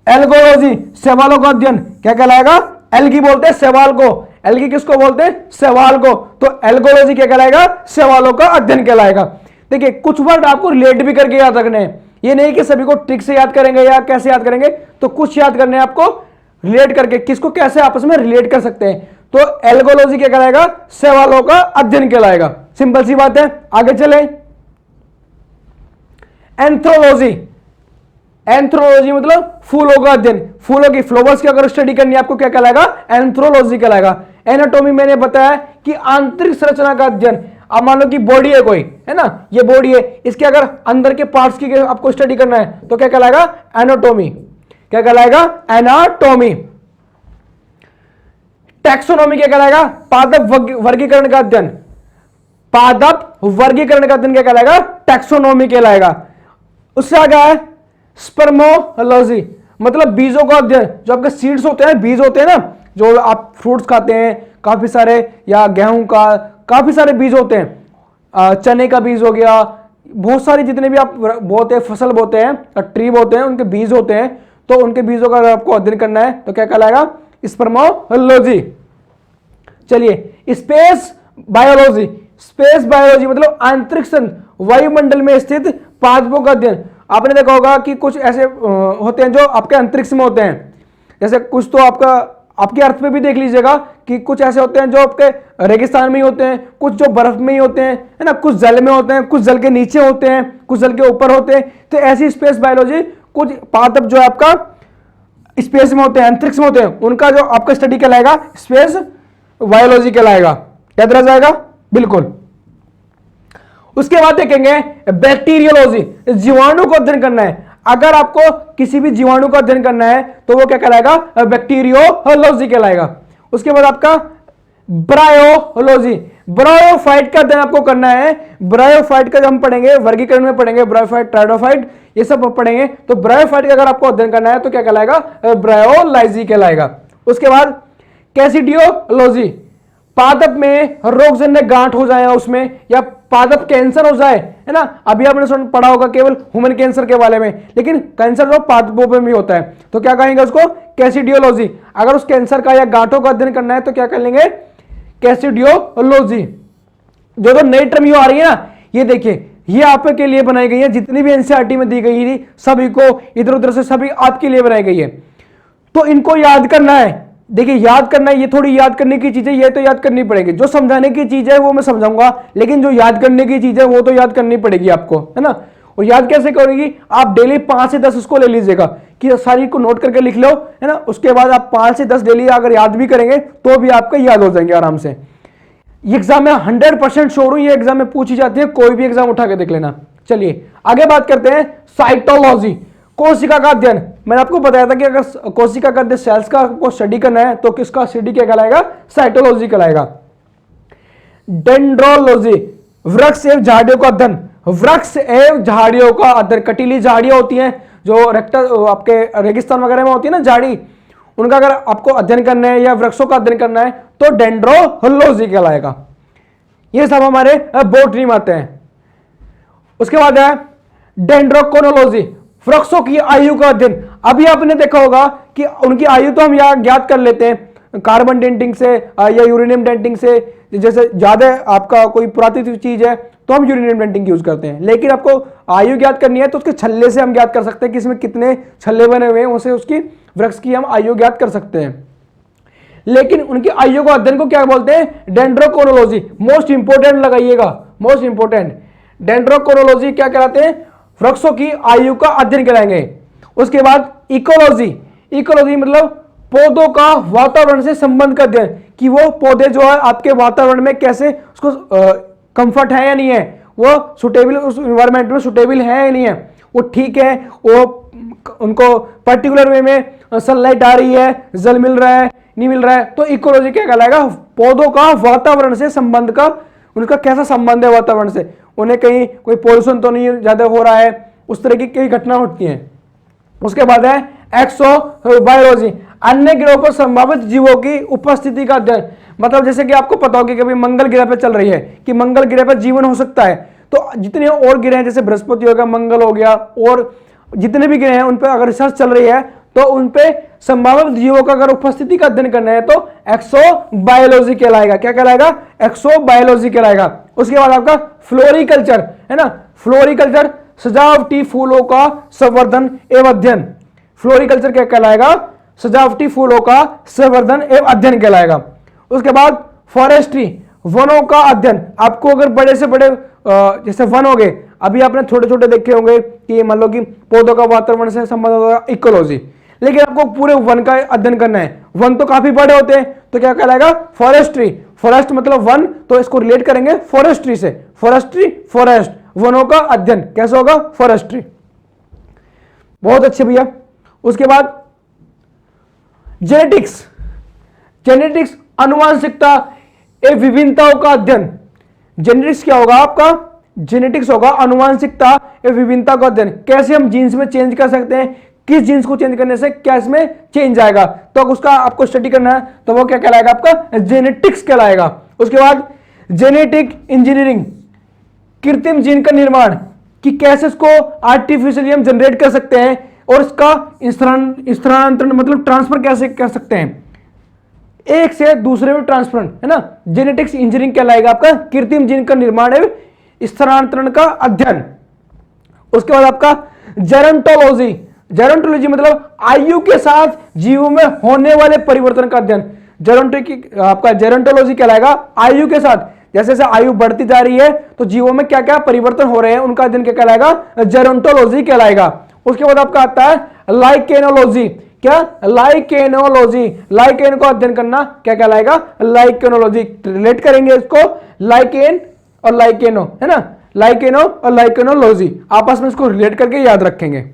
एल्गोलॉजी, सवालों का अध्ययन, क्या कहलाएगा, एल्गी बोलते हैं सवाल को, एल्गी किसको बोलते हैं, सवाल को, तो एल्गोलॉजी क्या कहलाएगा, सवालों का अध्ययन कहलाएगा। देखिए कुछ वर्ड आपको रिलेट भी करके याद रखने हैं, ये नहीं कि सभी को ट्रिक से याद करेंगे या कैसे याद करेंगे, तो कुछ याद करने हैं आपको रिलेट करके, किसको कैसे आपस में रिलेट कर सकते हैं। तो एल्गोलॉजी क्या कहलाएगा, सवालों का अध्ययन कहलाएगा। सिंपल सी बात है, आगे चले। एंथ्रोलॉजी, एंथ्रोलॉजी मतलब फूलों का अध्ययन, फूलों की फ्लावर्स की अगर स्टडी करनी है आपको क्या कहलाएगा, एंथ्रोलॉजी कहलाएगा। एनाटॉमी मैंने बताया कि आंतरिक संरचना का अध्ययन। अब मान लो कि बॉडी है कोई, है ना, ये बॉडी है, इसके अगर अंदर के पार्ट्स की आपको स्टडी करना है तो क्या कहलाएगा, एनाटॉमी, क्या कहलाएगा, एनाटॉमी। टैक्सोनॉमी क्या कहलाएगा, पादप वर्गीकरण का अध्ययन, पादप वर्गीकरण का अध्ययन क्या कहलाएगा, टैक्सोनॉमी कहलाएगा। उससे आगे है स्पर्मोलॉजी, मतलब बीजों का अध्ययन, जो आपके सीड्स होते हैं, बीज होते हैं ना, जो आप फ्रूट्स खाते हैं काफी सारे, या गेहूं का काफी सारे बीज होते हैं, चने का बीज हो गया, बहुत सारी जितने भी आप बोते हैं, फसल बोते हैं, ट्री बोते हैं, उनके बीज होते हैं, तो उनके बीजों का अगर आपको अध्ययन करना है तो क्या कहलाएगा, स्पर्मोलॉजी। चलिए स्पेस बायोलॉजी, स्पेस बायोलॉजी मतलब अंतरिक्ष वायुमंडल में स्थित पादपों का अध्ययन। आपने देखा होगा कि कुछ ऐसे होते हैं जो आपके अंतरिक्ष में होते हैं, जैसे कुछ तो आपका आपके अर्थ में भी देख लीजिएगा कि कुछ ऐसे होते हैं जो आपके रेगिस्तान में ही होते हैं, कुछ जो बर्फ में ही होते हैं, है ना, कुछ जल में होते हैं, कुछ जल के नीचे होते हैं, कुछ जल के ऊपर होते हैं। तो ऐसी स्पेस बायोलॉजी, कुछ पादप जो है आपका स्पेस में होते हैं, अंतरिक्ष में होते हैं, उनका जो आपका स्टडी कहलाएगा स्पेस बायोलॉजी कहलाएगा। याद रह जाएगा, बिल्कुल। उसके बाद देखेंगे बैक्टीरियोलॉजी, जीवाणु को अध्ययन करना है। अगर आपको किसी भी जीवाणु का अध्ययन करना है तो वो क्या कहलाएगा, बैक्टीरियोलॉजी कहलाएगा। उसके बाद आपका ब्रायोलॉजी, ब्रायोफाइट का अध्ययन आपको करना है। ब्रायोफाइट का जब हम पढ़ेंगे, वर्गीकरण में पढ़ेंगे, ब्रायोफाइट, ट्राइडोफाइट, ये सब पढ़ेंगे, तो ब्रायोफाइट का अगर आपको अध्ययन करना है तो क्या कहलाएगा, ब्रायोलॉजी कहलाएगा। उसके बाद कैसिडियोलॉजी, पादप में रोगजन्य गांठ हो जाए उसमें, या पादप कैंसर हो जाए, है ना, अभी आपने पढ़ा होगा केवल ह्यूमन कैंसर के बारे में, लेकिन कैंसर जो पादपों में भी होता है, तो क्या कहेंगे उसको, कैसिडियोलॉजी। अगर उस कैंसर का या गांठों का अध्ययन करना है तो क्या कर लेंगे, कैसिडियोलॉजी। जो नई टर्म आ रही है ना, ये देखिए, ये आपके लिए बनाई गई है, जितनी भी एनसीईआरटी में दी गई थी सभी को इधर उधर से सभी आपके लिए बनाई गई है, तो इनको याद करना है। देखिए याद करना है, ये थोड़ी याद करने की चीजें, ये तो याद करनी पड़ेगी। जो समझाने की चीज है वो मैं समझाऊंगा, लेकिन जो याद करने की चीज है वो तो याद करनी पड़ेगी आपको, है ना। और याद कैसे करेगी, आप डेली 5 से 10 उसको ले लीजिएगा कि सारी को नोट करके लिख लो, है ना। उसके बाद आप 5 से 10 डेली अगर याद भी करेंगे तो भी आपका याद हो जाएंगे आराम से। एग्जाम में 100% श्योर हूं, ये एग्जाम में पूछी जाती है, कोई भी एग्जाम उठा के देख लेना। चलिए आगे बात करते हैं साइटोलॉजी, कोशिका का अध्ययन। मैंने आपको बताया था कि अगर कोशिका का अध्ययन, सेल्स का आपको स्टडी करना है तो किसका स्टडी क्या कहलाएगा, साइटोलॉजी कहलाएगा। डेंड्रोलॉजी, वृक्ष एवं झाड़ियों का अध्ययन, वृक्ष एवं झाड़ियों का अध्ययन। कटीली झाड़ियां होती हैं जो आपके रेगिस्तान वगैरह में होती है ना झाड़ी, उनका अगर आपको अध्ययन करना है या वृक्षों का अध्ययन करना है तो डेंड्रोलॉजी कहलाएगा। ये सब हमारे बोटनी में आते हैं। उसके बाद है डेंड्रोक्रोनोलॉजी, वृक्षों की आयु का अध्ययन। अभी आपने देखा होगा कि उनकी आयु तो हम यहाँ ज्ञात कर लेते हैं कार्बन डेटिंग से या यूरेनियम डेटिंग से। जैसे ज्यादा आपका कोई पुरातत्व चीज है तो हम यूरेनियम डेटिंग यूज करते हैं, लेकिन आपको आयु ज्ञात करनी है तो उसके छल्ले से हम ज्ञात कर सकते हैं कि इसमें कितने छल्ले बने हुए हैं, उसे उसकी वृक्ष की हम आयु ज्ञात कर सकते हैं। लेकिन उनकी आयु को अध्ययन को क्या बोलते हैं, डेंड्रोक्रोनोलॉजी। मोस्ट इंपोर्टेंट लगाइएगा, मोस्ट इंपोर्टेंट, डेंड्रोक्रोनोलॉजी क्या कहलाते हैं, वृक्षों की आयु का अध्ययन कराएंगे। उसके बाद इकोलॉजी, इकोलॉजी मतलब पौधों का वातावरण से संबंध का अध्ययन, कि वो पौधे जो है आपके वातावरण में कैसे उसको कंफर्ट है या नहीं है, वो सुटेबल, उस इन्वायरमेंट में सुटेबल है या नहीं है, वो ठीक है, वो उनको पर्टिकुलर वे में सनलाइट आ रही है, जल मिल रहा है, नहीं मिल रहा है। तो इकोलॉजी क्या कहलाएगा, पौधों का वातावरण से संबंध का, उनका कैसा संबंध है वातावरण से, उन्हें कहीं कोई पोल्यूशन तो नहीं ज्यादा हो रहा है, उस तरह की कई घटना होती हैं। उसके बाद है एक्सोबायोलॉजी, अन्य ग्रहों पर संभावित जीवों की उपस्थिति का अध्ययन। मतलब जैसे कि आपको पता होगा कि कभी मंगल ग्रह पर चल रही है कि मंगल ग्रह पर जीवन हो सकता है, तो जितने और ग्रह हैं जैसे बृहस्पति हो गया, मंगल हो गया, और जितने भी ग्रह हैं उन पर अगर रिसर्च चल रही है तो उन पे संभावित जीवों का अगर उपस्थिति का अध्ययन करना है तो एक्सोबायोलॉजी कहलाएगा। क्या कहलाएगा, एक्सोबायोलॉजी कहलाएगा। उसके बाद आपका फ्लोरिकल्चर है ना, फ्लोरिकल्चर सजावटी फूलों का संवर्धन एवं अध्ययन। फ्लोरिकल्चर क्या कहलाएगा, सजावटी फूलों का संवर्धन एवं अध्ययन कहलाएगा। उसके बाद फॉरेस्ट्री, वनों का अध्ययन। आपको अगर बड़े से बड़े जैसे वन हो गए, अभी आपने छोटे छोटे देखे होंगे कि मान लो कि पौधों का वातावरण से संबंध होगा इकोलॉजी, लेकिन आपको पूरे वन का अध्ययन करना है, वन तो काफी बड़े होते हैं, तो क्या कहलाएगा, फॉरेस्ट्री। फॉरेस्ट मतलब वन, तो इसको रिलेट करेंगे फॉरेस्ट्री से, फॉरेस्ट्री, फॉरेस्ट, वनों का अध्ययन कैसे होगा, फॉरेस्ट्री। बहुत अच्छे भैया। उसके बाद जेनेटिक्स, जेनेटिक्स अनुवांशिकता एवं विभिन्नताओं का अध्ययन। जेनेटिक्स क्या होगा आपका, जेनेटिक्स होगा अनुवांशिकता एवं विभिन्नता का अध्ययन। कैसे हम जीन्स में चेंज कर सकते हैं, किस जीन्स को चेंज करने से क्या इसमें चेंज आएगा, तो उसका आपको स्टडी करना है, तो वो क्या कहलाएगा, आपका जेनेटिक्स कहलाएगा। उसके बाद जेनेटिक इंजीनियरिंग, कृत्रिम जीन का निर्माण, कि कैसे इसको आर्टिफिशियली हम जनरेट कर सकते हैं और इसका स्थानांतरण मतलब ट्रांसफर कैसे कर सकते हैं, एक से दूसरे में ट्रांसफर, है ना, जेनेटिक्स इंजीनियरिंग कहलाएगा आपका कृत्रिम जीन का निर्माण एवं स्थानांतरण का अध्ययन। उसके बाद आपका जेरोंटोलॉजी, जेरोंटोलॉजी मतलब आयु के साथ जीवों में होने वाले परिवर्तन का अध्ययन। आपका जेरोंटोलॉजी कहलाएगा आयु के साथ, जैसे जैसे आयु बढ़ती जा रही है तो जीवों में क्या क्या परिवर्तन हो रहे हैं उनका अध्ययन क्या कहलाएगा, जेरोंटोलॉजी कहलाएगा। उसके बाद आपका आता है लाइकेनोलॉजी, क्या, लाइकेनोलॉजी, लाइकेन को अध्ययन करना क्या कहलाएगा, लाइकेनोलॉजी। रिलेट करेंगे इसको लाइकेन और लाइकेनो, है ना, लाइकेनो और लाइकेनोलॉजी आपस में इसको रिलेट करके याद रखेंगे।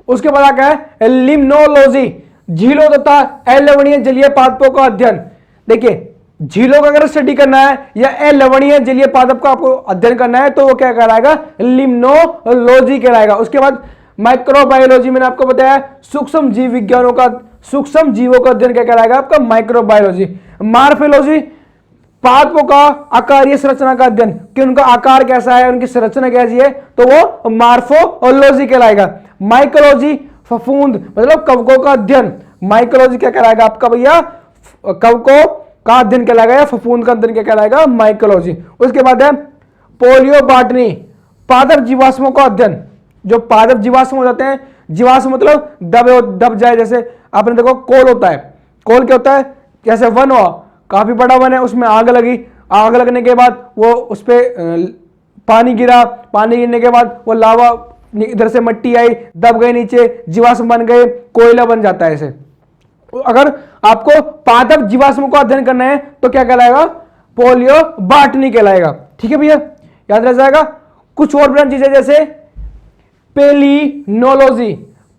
उसके बाद क्या है, लिम्नोलॉजी, झीलों तथा अलवणीय जलीय पादपों का अध्ययन। देखिए झीलों का अगर स्टडी करना है या अलवणीय जलीय पादप का आपको अध्ययन करना है तो वो क्या कहलाएगा, लिम्नोलॉजी कहलाएगा। उसके बाद माइक्रोबायोलॉजी, मैंने आपको बताया सूक्ष्म जीव विज्ञानों का, सूक्ष्म जीवों का अध्ययन क्या कहलाएगा आपका, माइक्रोबायोलॉजी। मार्फोलॉजी, पादपों का आकारीय संरचना का अध्ययन, कि उनका आकार कैसा है, उनकी संरचना कैसी है, तो वो मार्फोलॉजी कहलाएगा। माइकोलॉजी, फफूंद मतलब कवकों का अध्ययन। माइकोलॉजी क्या कहलाएगा आपका भैया, कवकों का अध्ययन कहलाएगा, या फफूंद का अध्ययन क्या कहलाएगा, माइकोलॉजी। उसके बाद है पोलियोबॉटनी, पादप जीवाश्मों का अध्ययन। जो पादप जीवाश्म हो जाते हैं, जीवाश्म मतलब दब जाए, जैसे आपने देखो कोल होता है, कोल क्या होता है, जैसे वन हुआ, काफी बड़ा वन है, उसमें आग लगी, आग लगने के बाद वो उस पर पानी गिरा, पानी गिरने के बाद वो लावा, इधर से मिट्टी आई, दब गए नीचे, जीवाश्म बन गए, कोयला बन जाता है ऐसे। अगर आपको पादप जीवाश्मों का अध्ययन करना है तो क्या कहलाएगा? पोलियो बॉटनी कहलाएगा। ठीक है भैया, याद रह जाएगा। कुछ और ब्रांचेज है जैसे पेलिनोलॉजी,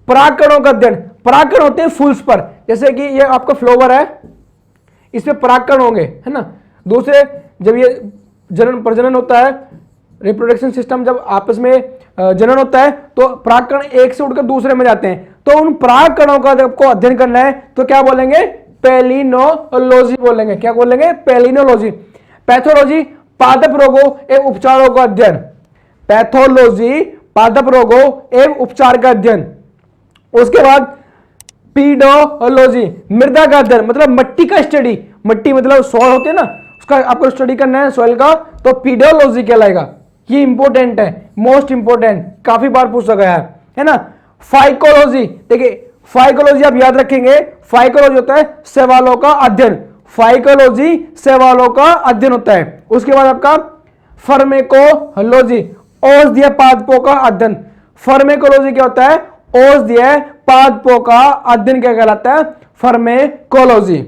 परागकणों का अध्ययन। परागकण होते हैं फूल्स पर, जैसे कि ये आपका फ्लावर है, इसमें परागकण होंगे, है ना। दूसरे जब ये जनन प्रजनन होता है, रिप्रोडक्शन सिस्टम जब आपस में जनन होता है तो परागकण एक से उड़कर दूसरे में जाते हैं, तो उन परागकणों का जब आपको अध्ययन करना है तो क्या बोलेंगे? पेलिनोलॉजी बोलेंगे। क्या बोलेंगे? पेलिनोलॉजी। पैथोलॉजी, पादप रोगों एवं उपचारों का अध्ययन। पैथोलॉजी, पादप रोगों एवं उपचार का अध्ययन। उसके बाद पीडोलॉजी, मृदा का अध्ययन, मतलब मिट्टी का स्टडी। मिट्टी मतलब सॉइल होते हैं ना, उसका आपको स्टडी करना है सॉइल का, तो पीडोलॉजी कहलाएगा। ये इंपॉर्टेंट है, मोस्ट इंपॉर्टेंट, काफी बार पूछा गया है ना। फाइकोलॉजी, देखिए फाइकोलॉजी आप याद रखेंगे, फाइकोलॉजी होता है सवालों का अध्ययन। फाइकोलॉजी सवालों का अध्ययन होता है। उसके बाद आपका फार्मेकोलॉजी, औषधीय पादपों का अध्ययन। फार्मेकोलॉजी क्या होता है? औषधीय पादपों का अध्ययन क्या कहलाता है? फार्मेकोलॉजी।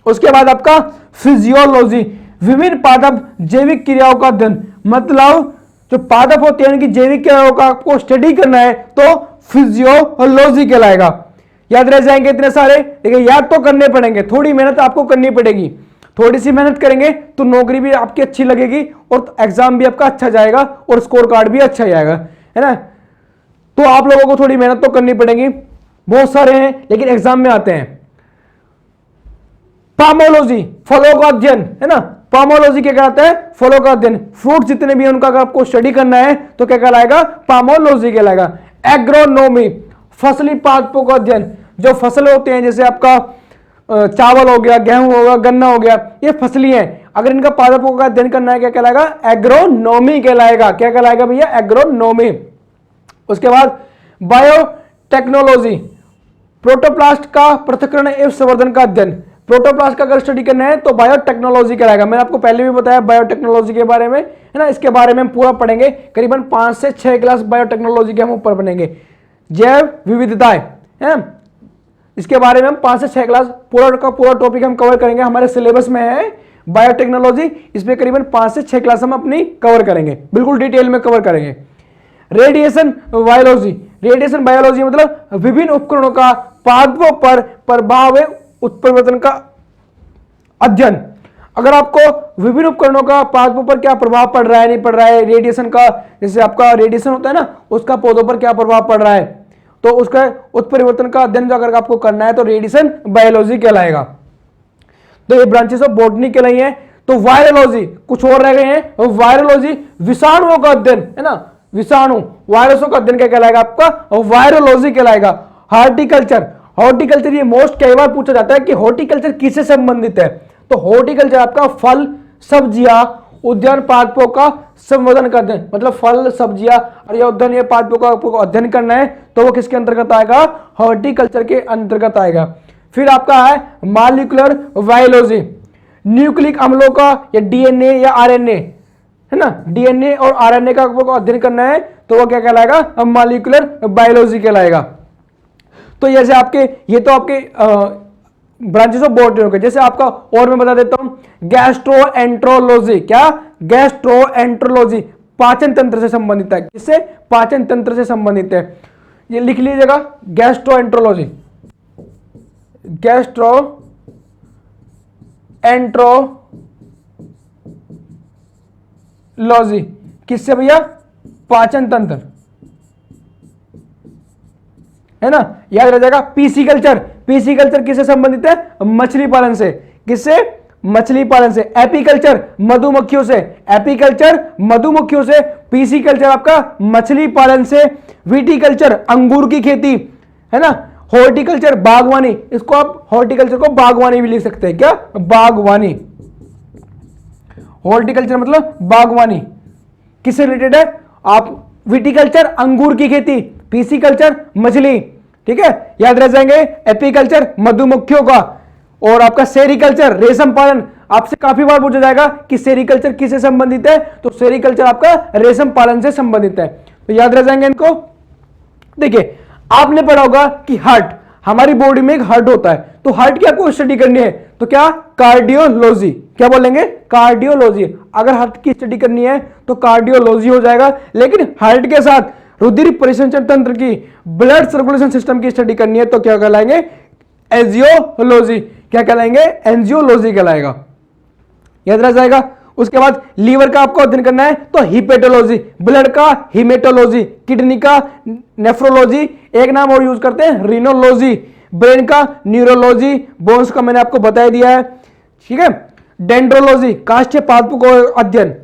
उसके बाद आपका फिजियोलॉजी, विभिन्न पादप जैविक क्रियाओं का अध्ययन। मतलब जो पादप होते हैं उनकी जैविक क्रियाओं का आपको स्टडी करना है तो फिजियोलॉजी कहलाएगा। याद रह जाएंगे इतने सारे, लेकिन याद तो करने पड़ेंगे, थोड़ी मेहनत आपको करनी पड़ेगी। थोड़ी सी मेहनत करेंगे तो नौकरी भी आपकी अच्छी लगेगी और एग्जाम भी आपका अच्छा जाएगा और स्कोर कार्ड भी अच्छा जाएगा, है ना। तो आप लोगों को थोड़ी मेहनत तो करनी पड़ेगी, बहुत सारे हैं लेकिन एग्जाम में आते हैं। पामोलॉजी, फलों का अध्ययन, है ना। पामोलॉजी क्या कहलाता है? फलों का अध्ययन। फ्रूट जितने भी हैं उनका अगर आपको स्टडी करना है तो क्या कहलाएगा? पामोलॉजी कहलाएगा। एग्रोनॉमी, फसली पादपों का अध्ययन। जो फसल होते हैं जैसे आपका चावल हो गया, गेहूं हो गया, गन्ना हो गया, ये फसली हैं, अगर इनका पादपों का अध्ययन करना है क्या कहलाएगा? एग्रोनॉमी कहलाएगा। क्या कहलाएगा भैया? एग्रोनॉमी। उसके बाद बायोटेक्नोलॉजी, प्रोटोप्लास्ट का पृथक्करण एवं संवर्धन का अध्ययन। प्रोटोप्लास्ट का अगर स्टडी करना है तो बायोटेक्नोलॉजी कहलाएगा। मैंने आपको पहले भी बताया बायोटेक्नोलॉजी के बारे में, है ना। इसके बारे में हम पूरा पढ़ेंगे, करीबन 5 से 6 क्लास बायोटेक्नोलॉजी के हम ऊपर बनेंगे। जैव विविधताएं, है, इसके बारे में हम 5 से 6 क्लास पूरा का पूरा टॉपिक हम कवर करेंगे। हमारे सिलेबस में है बायोटेक्नोलॉजी, इसमें करीबन 5 से 6 क्लास हम अपनी कवर करेंगे, बिल्कुल डिटेल में कवर करेंगे। रेडिएशन बायोलॉजी, रेडिएशन बायोलॉजी मतलब विभिन्न उपकरणों का पादपों पर प्रभाव एवं उत्परिवर्तन का अध्ययन। अगर आपको विभिन्न उपकरणों का पादपों पर क्या प्रभाव पड़ रहा है, नहीं पड़ रहा है, रेडिएशन का, जैसे आपका रेडिएशन होता है ना, उसका पौधों पर क्या प्रभाव पड़ रहा है, तो उसका उत्परिवर्तन का अध्ययन जो अगर आपको करना है तो रेडिएशन बायोलॉजी कहलाएगा। तो ये ब्रांचेस ऑफ बॉटनी कहलाई है। तो वायरोलॉजी, कुछ और रह गए हैं। वायरोलॉजी विषाणुओं का अध्ययन, है ना। विषाणु, वायरसों का अध्ययन क्या कहलाएगा? आपका वायरोलॉजी कहलाएगा। हॉर्टिकल्चर, हॉर्टिकल्चर ये मोस्ट कई बार पूछा जाता है कि हॉर्टिकल्चर किससे संबंधित है, तो हॉर्टिकल्चर आपका फल, सब्जियां, उद्यान पादपों का संवर्धन का अध्ययन। मतलब फल, सब्जियां और या उद्यान या पादपों का आपको अध्ययन करना है तो वो किसके अंतर्गत आएगा? हॉर्टिकल्चर के अंतर्गत आएगा। फिर आपका है मॉलिक्यूलर बायोलॉजी, न्यूक्लिक अम्लों का या डीएनए या आरएनए, है ना, डीएनए और आरएनए का आपको अध्ययन करना है तो वो क्या कहलाएगा? मॉलिक्यूलर बायोलॉजी कहलाएगा। तो जैसे आपके ये तो आपके ब्रांचेस ऑफ बॉटनी हो गए। जैसे आपका और मैं बता देता हूं गैस्ट्रोएंट्रोलॉजी। क्या? गैस्ट्रोएंट्रोलॉजी पाचन तंत्र से संबंधित है। किससे? पाचन तंत्र से संबंधित है। ये लिख लीजिएगा, गैस्ट्रोएंट्रोलॉजी, गैस्ट्रोएंट्रोलॉजी किससे भैया? पाचन तंत्र, है ना, याद रह जाएगा। पीसीकल्चर, पीसीकल्चर किससे संबंधित है? मछली पालन से। किससे? मछली पालन से। एपीकल्चर मधुमक्खियों से, एपीकल्चर मधुमक्खियों से। पीसीकल्चर आपका मछली पालन से। विटीकल्चर अंगूर की खेती, है ना। हॉर्टिकल्चर बागवानी, इसको आप हॉर्टिकल्चर को बागवानी भी लिख सकते हैं। क्या? बागवानी। हॉर्टिकल्चर मतलब बागवानी, किससे रिलेटेड है? आप विटीकल्चर अंगूर की खेती, पीसीकल्चर मछली, ठीक है, याद रह जाएंगे। एपीकल्चर मधुमक्खियों का, और आपका सेरिकल्चर रेशम पालन। आपसे काफी बार पूछा जाएगा कि सेरिकल्चर किससे संबंधित है, तो सेरिकल्चर आपका रेशम पालन से संबंधित है, तो याद रह जाएंगे इनको। देखिए आपने पढ़ा होगा कि हार्ट, हमारी बॉडी में एक हार्ट होता है, तो हार्ट की आपको स्टडी करनी है तो क्या, कार्डियोलॉजी। क्या बोलेंगे, कार्डियोलॉजी। अगर हार्ट की स्टडी करनी है तो कार्डियोलॉजी हो जाएगा, लेकिन हार्ट के साथ रुधिर परिसंचरण तंत्र की, ब्लड सर्कुलेशन सिस्टम की स्टडी करनी है तो क्या कहलाएंगे, एंजियोलॉजी। क्या कहलाएंगे, एंजियोलॉजी कहलाएगा, याद रह जाएगा। उसके बाद लीवर का आपको अध्ययन करना है तो हिपेटोलॉजी, ब्लड का हिमेटोलॉजी, किडनी का नेफ्रोलॉजी, एक नाम और यूज करते हैं रीनोलॉजी, ब्रेन का न्यूरोलॉजी, बोन्स का मैंने आपको बता दिया है, ठीक है। डेंड्रोलॉजी, काष्ठीय पादपों का अध्ययन।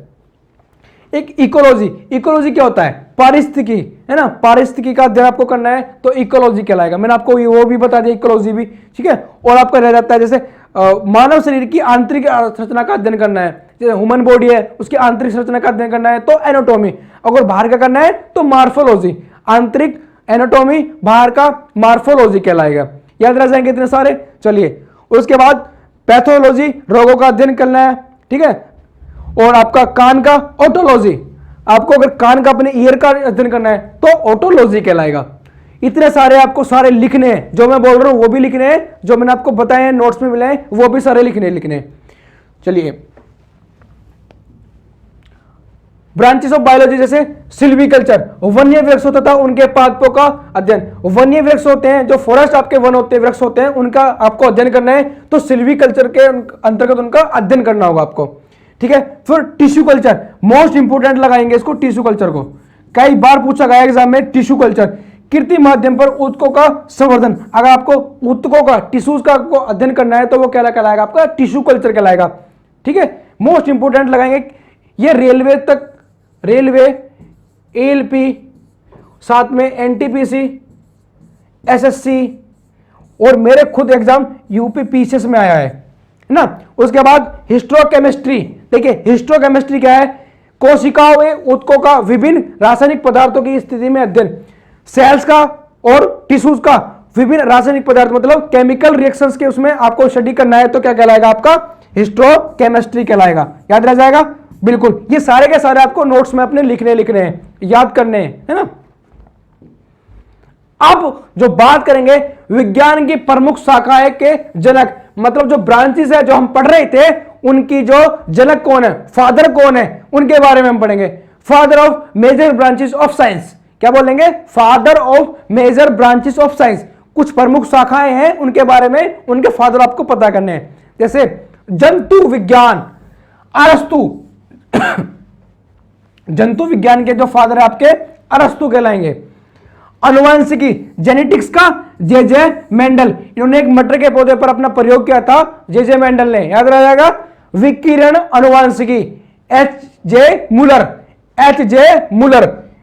एक इकोलॉजी, इकोलॉजी क्या होता है, पारिस्थितिकी, है ना, पारिस्थितिकी का अध्ययन आपको करना है तो इकोलॉजी कहलाएगा। मैंने आपको वो भी बता दिया, इकोलॉजी भी, ठीक है। और आपका रह जाता है जैसे मानव शरीर की आंतरिक संरचना का अध्ययन करना है, जैसे ह्यूमन बॉडी है उसकी आंतरिक संरचना का अध्ययन करना है तो एनाटॉमी। अगर बाहर का करना है तो मार्फोलॉजी, आंतरिक एनाटॉमी, बाहर का मार्फोलॉजी कहलाएगा। याद रह जाएंगे इतने सारे। चलिए उसके बाद पैथोलॉजी, रोगों का अध्ययन करना है, ठीक है। और आपका कान का ओटोलॉजी, आपको अगर कान का अपने ईयर का अध्ययन करना है तो ओटोलॉजी कहलाएगा। इतने सारे आपको सारे लिखने हैं, जो मैं बोल रहा हूं वो भी लिखने हैं, जो मैंने आपको बताए हैं नोट्स में मिले हैं वो भी सारे लिखने। चलिए ब्रांचेस ऑफ बायोलॉजी, जैसे सिल्वीकल्चर, वन्य वृक्ष तथा उनके पादपों का अध्ययन। वन्य वृक्ष होते हैं, जो फॉरेस्ट आपके वन होते हैं, वृक्ष होते हैं, उनका आपको अध्ययन करना है तो सिल्वीकल्चर के अंतर्गत उनका अध्ययन करना होगा आपको, ठीक है। फिर टिश्यू कल्चर, मोस्ट इंपोर्टेंट लगाएंगे इसको, टिश्यू कल्चर को कई बार पूछा गया एग्जाम में। टिश्यू कल्चर, कृत्रिम माध्यम पर ऊतकों का संवर्धन। अगर आपको ऊतकों का, टिश्यूज का आपको अध्ययन करना है तो वो क्या कहलाएगा, आपका टिश्यू कल्चर कहलाएगा, ठीक है। मोस्ट इंपोर्टेंट लगाएंगे। ये रेलवे तक, रेलवे, एएलपी, साथ में एनटीपीसी, एसएससी और मेरे खुद एग्जाम यूपी पीसीएस में आया है ना। उसके बाद हिस्टोकेमिस्ट्री, देखिए हिस्टोकेमिस्ट्री क्या है, कोशिकाओं में ऊतकों का विभिन्न रासायनिक पदार्थों की स्थिति में अध्ययन। सेल्स का और टिश्यूज का विभिन्न रासायनिक पदार्थ, मतलब केमिकल रिएक्शंस के उसमें आपको स्टडी करना है तो क्या कहलाएगा, आपका हिस्टोकेमिस्ट्री कहलाएगा। याद रह जाएगा, बिल्कुल। ये सारे के सारे आपको नोट्स में अपने लिखने हैं, याद करने हैं, है ना। अब जो बात करेंगे विज्ञान की प्रमुख शाखाएं के जनक, मतलब जो ब्रांचेस है जो हम पढ़ रहे थे उनकी जो जनक कौन है, फादर कौन है, उनके बारे में हम पढ़ेंगे। Father of major branches of science, क्या बोलेंगे, father of major branches of science. कुछ प्रमुख शाखाएं हैं उनके बारे में, उनके फादर आपको पता करने हैं। जैसे जंतु विज्ञान, अरस्तु जंतु विज्ञान के जो फादर है आपके अरस्तु कहलाएंगे। अनुवांशिकी, जेनेटिक्स का जे मेंडल, इन्होंने एक मटर के पौधे पर अपना प्रयोग किया था जे मेंडल ने, याद रह जाएगा। विकिरण अनुवांशिकी, एच जे मुलर,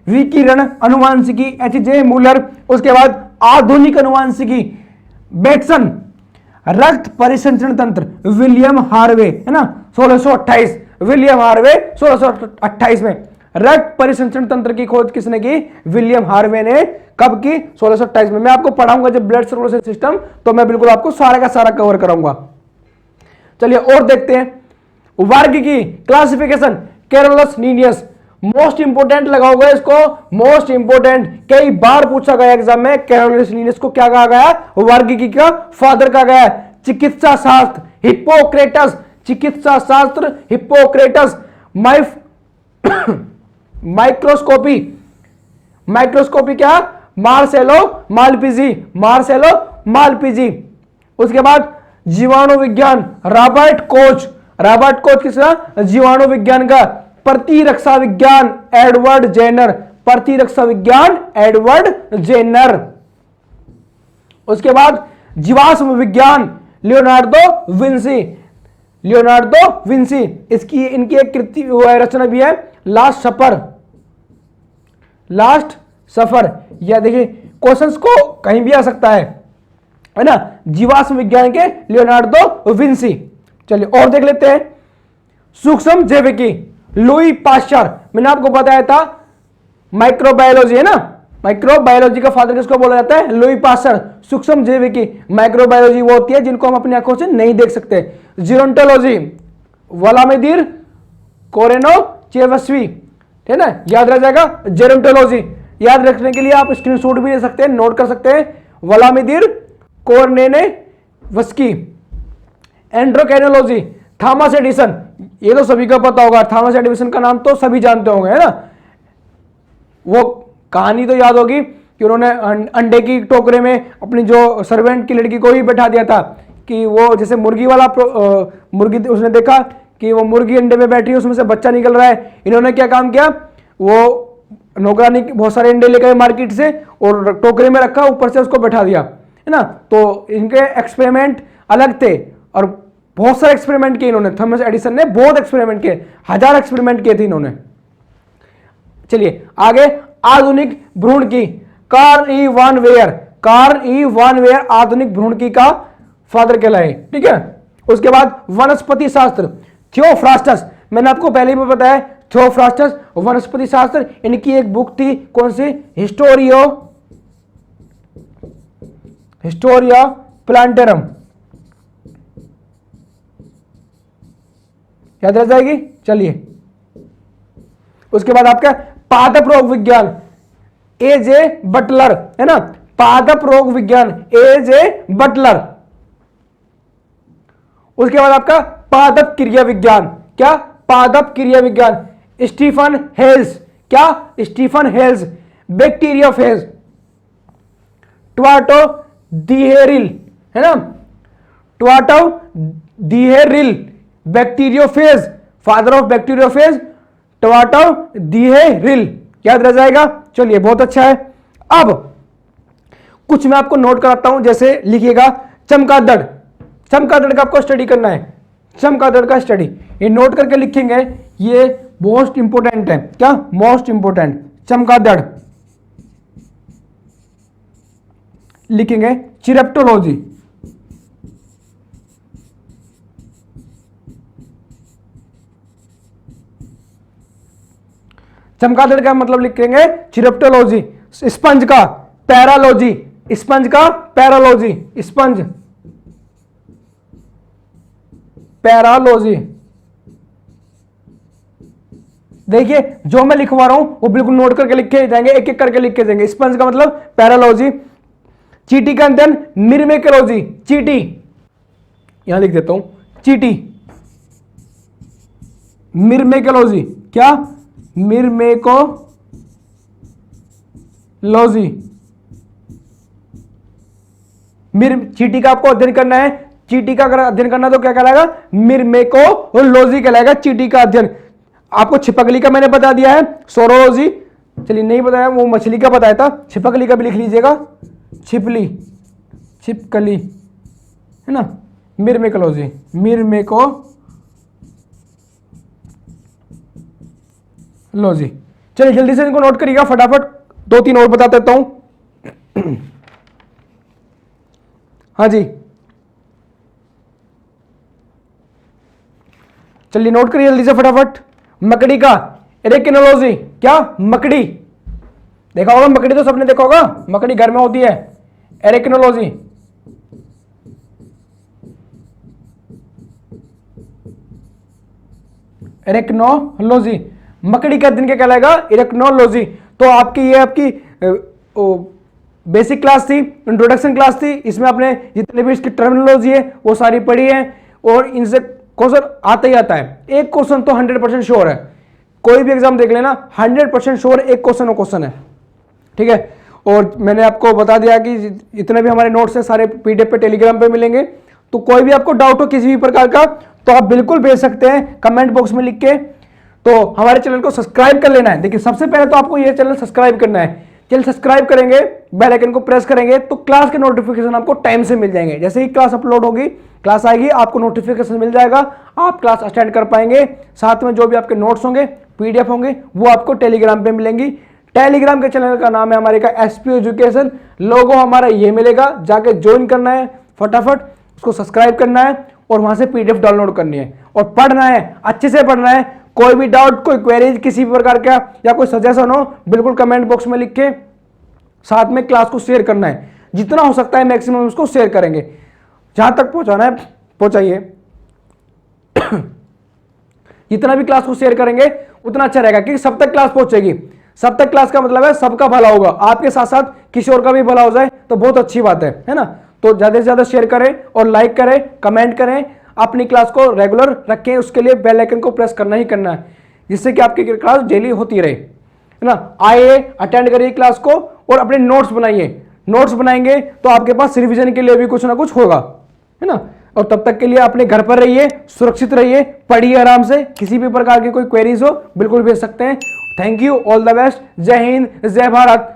विकिरण अनुवांशिकी एच.जे. मुलर। उसके बाद आधुनिक अनुवांशिकी, बेटसन। रक्त परिसंचरण तंत्र, विलियम हार्वे, है ना, 1628, विलियम हार्वे 1628 में। रक्त परिसंचरण तंत्र की खोज किसने की, विलियम हार्वे ने। कब की, 1628 में। मैं आपको पढ़ाऊंगा जब ब्लड सर्कुलेशन सिस्टम, तो मैं बिल्कुल आपको सारा का सारा कवर कराऊंगा। चलिए और देखते हैं वर्ग की classification, Carolus Linnaeus. Most important लगाओगे इसको, मोस्ट इंपोर्टेंट, कई बार पूछा गया एग्जाम में। कैरोलस लीनियस को क्या कहा गया, वर्गीकी का फादर कहा गया। चिकित्सा शास्त्र, हिप्पोक्रेटस, चिकित्सा शास्त्र हिप्पोक्रेटस। माइक्रोस्कोपी, माइक्रोस्कोपी क्या, मार्सेलो मालपिजी, मार्सेलो मालपिजी। उसके बाद जीवाणु विज्ञान, रॉबर्ट कोच, रॉबर्ट कोच किसका, जीवाणु विज्ञान का। प्रतिरक्षा विज्ञान, एडवर्ड जेनर, प्रतिरक्षा विज्ञान एडवर्ड जेनर। उसके बाद जीवाश्म विज्ञान, लियोनार्डो विंसी, लियोनार्डो विंसी। इसकी इनकी एक कृति रचना भी है, लास्ट सफर, लास्ट सफर। या देखिए क्वेश्चंस को कहीं भी आ सकता है ना, जीवाश्म विज्ञान के लियोनार्डो विंसी। चलिए और देख लेते हैं सूक्ष्म जैविकी, लुई पाश्चर। मैंने आपको बताया था माइक्रोबायोलॉजी, है ना, माइक्रोबायोलॉजी का फादर किसको बोला जाता है, लुई पाश्चर। सूक्ष्म जैविकी, माइक्रोबायोलॉजी वो होती है जिनको हम अपनी आंखों से नहीं देख सकते। जीरोंटोलॉजी, व्लादिमीर कोरेनोचेवस्की, है ना, याद रह जाएगा। जेरोंटोलॉजी याद रखने के लिए आप स्क्रीनशॉट भी ले सकते हैं, नोट कर सकते हैं। व्लादिमीर कोर्नेनेवस्की। एंड्रोक्राइनोलॉजी थॉमस एडिसन, ये तो सभी को पता होगा, थॉमस एडिसन का नाम तो सभी जानते होंगे, है ना। वो कहानी तो याद होगी कि उन्होंने अंडे की टोकरे में अपनी जो सर्वेंट की लड़की को ही बैठा दिया था कि वो जैसे मुर्गी वाला मुर्गी, उसने देखा कि वो मुर्गी अंडे में बैठी है, उसमें से बच्चा निकल रहा है। इन्होंने क्या काम किया, वो नौकरानी बहुत सारे अंडे लेकर मार्केट से और टोकरे में रखा, ऊपर से उसको बैठा दिया, है ना। तो इनके एक्सपेरिमेंट अलग थे और बहुत सारे एक्सपेरिमेंट किए इन्होंने। थॉमस एडिसन ने बहुत एक्सपेरिमेंट किए, 1000 एक्सपेरिमेंट किए थे इन्होंने। चलिए आगे, आधुनिक भ्रूणकी, Karl E von Baer. Karl E von Baer आधुनिक भ्रूणकी का फादर कहलाए, ठीक है। उसके बाद वनस्पति शास्त्र, थियोफ्रास्टस, मैंने आपको पहले भी बताया थियोफ्रास्टस वनस्पति शास्त्र, इनकी एक बुक थी, कौन सी, हिस्टोरिया प्लांटेरम, याद रह जाएगी। चलिए उसके बाद आपका पादप रोग विज्ञान, ए.जे. बटलर, है ना। पादप रोग विज्ञान, ए.जे. बटलर। उसके बाद आपका पादप क्रिया विज्ञान, क्या, पादप क्रिया विज्ञान, स्टीफन हेल्स, क्या, स्टीफन हेल्स। बैक्टीरियोफेज, ट्वाटो दिहेरिल, है ना, ट्वाटो दिहेरिल। बैक्टीरियोफेज, फादर ऑफ बैक्टीरियोफेज ट्वाटो दिहेरिल, याद रह जाएगा। चलिए बहुत अच्छा है। अब कुछ मैं आपको नोट कराता हूं, जैसे लिखिएगा चमगादड़। चमगादड़ का आपको स्टडी करना है, चमगादड़ का स्टडी, ये नोट करके लिखेंगे, ये मोस्ट इंपोर्टेंट है। क्या, मोस्ट इंपोर्टेंट, चमगादड़ लिखेंगे। चिरेप्टोलॉजी, चमगादड़ का मतलब लिखेंगे चिरेप्टोलॉजी। स्पंज का पैरालॉजी, स्पंज का पैरालॉजी, स्पंज पैरालॉजी। देखिए जो मैं लिखवा रहा हूं वो बिल्कुल नोट करके लिखे जाएंगे, एक एक करके लिखे जाएंगे। स्पंज का मतलब पैरालॉजी। चीटी का अध्ययन मिरमेकोलॉजी, चीटी, यहां लिख देता हूं, चीटी मिरमेकोलॉजी, क्या, मिरमेकोलॉजी। चीटी का आपको अध्ययन करना है, चीटी का अगर अध्ययन करना तो क्या कहलाएगा, मिरमेकोलॉजी कहलाएगा, चीटी का अध्ययन। आपको छिपकली का मैंने बता दिया है, सोरोलॉजी। चलिए नहीं बताया, वो मछली का बताया था, छिपकली का भी लिख लीजिएगा, छिपली, छिपकली, है ना। मिरमेकोलॉजी, मिरमेकोलॉजी। चलिए जल्दी से इनको नोट करिएगा फटाफट, 2-3 और बता देता हूं। हाँ जी, चलिए नोट करिए जल्दी से फटाफट। मकड़ी का एरेकिनोलॉजी, क्या, मकड़ी, देखा होगा मकड़ी, तो सबने देखा होगा, मकड़ी घर में होती है। एरेकिनोलॉजी, एरेकिनोलॉजी, मकड़ी का अध्ययन क्या कहलाएगा, एरेकिनोलॉजी। तो आपकी ये आपकी बेसिक क्लास थी, इंट्रोडक्शन क्लास थी, इसमें आपने जितने भी इसकी टर्मिनोलॉजी है वो सारी पढ़ी है और इनसे क्वेश्चन आता ही आता है। एक क्वेश्चन तो 100% श्योर है, कोई भी एग्जाम देख लेना 100% श्योर एक क्वेश्चन और क्वेश्चन है, ठीक है। और मैंने आपको बता दिया कि इतने भी हमारे नोट्स हैं सारे पीडीएफ पे टेलीग्राम पे मिलेंगे। तो कोई भी आपको डाउट हो किसी भी प्रकार का तो आप बिल्कुल भेज सकते हैं कमेंट बॉक्स में लिख के। तो हमारे चैनल को सब्सक्राइब कर लेना है। देखिए सबसे पहले तो आपको ये चैनल सब्सक्राइब करना है। चैनल सब्सक्राइब करेंगे, बेल आइकन को प्रेस करेंगे तो क्लास के नोटिफिकेशन आपको टाइम से मिल जाएंगे। जैसे ही क्लास अपलोड होगी, क्लास आएगी, आपको नोटिफिकेशन मिल जाएगा, आप क्लास अटेंड कर पाएंगे। साथ में जो भी आपके नोट्स होंगे, पीडीएफ होंगे, वो आपको टेलीग्राम पे मिलेंगी। टेलीग्राम के चैनल का नाम है हमारे का एसपी एजुकेशन, लोगो हमारा ये मिलेगा, जाके ज्वाइन करना है, फटाफट उसको सब्सक्राइब करना है और वहां से पीडीएफ डाउनलोड करनी है और पढ़ना है, अच्छे से पढ़ना है। कोई भी डाउट, कोई क्वेरीज किसी भी प्रकार का या कोई सजेशन हो, बिल्कुल कमेंट बॉक्स में लिख के साथ में क्लास को शेयर करना है। जितना हो सकता है मैक्सिमम उसको शेयर करेंगे, जहां तक पहुंचाना है पहुंचाइए। जितना भी क्लास को शेयर करेंगे उतना अच्छा रहेगा, क्योंकि सब तक क्लास पहुंचेगी। सब तक क्लास का मतलब है सबका भला होगा, आपके साथ साथ किसी और का भी भला हो जाए तो बहुत अच्छी बात है ना। तो ज्यादा से ज्यादा शेयर करें और लाइक करें, कमेंट करें, अपनी क्लास को रेगुलर रखें, उसके लिए बेल आइकन को प्रेस करना ही करना है, जिससे कि आपकी क्लास डेली होती रहे, है ना। आइए, अटेंड करिए क्लास को और अपने नोट्स बनाइए। नोट्स बनाएंगे तो आपके पास रिवीजन के लिए भी कुछ ना कुछ होगा, है ना। और तब तक के लिए अपने घर पर रहिए, सुरक्षित रहिए, पढ़िए आराम से। किसी भी प्रकार की कोई क्वेरीज हो बिल्कुल भेज सकते हैं। Thank you, all the best, जय हिंद, जय भारत।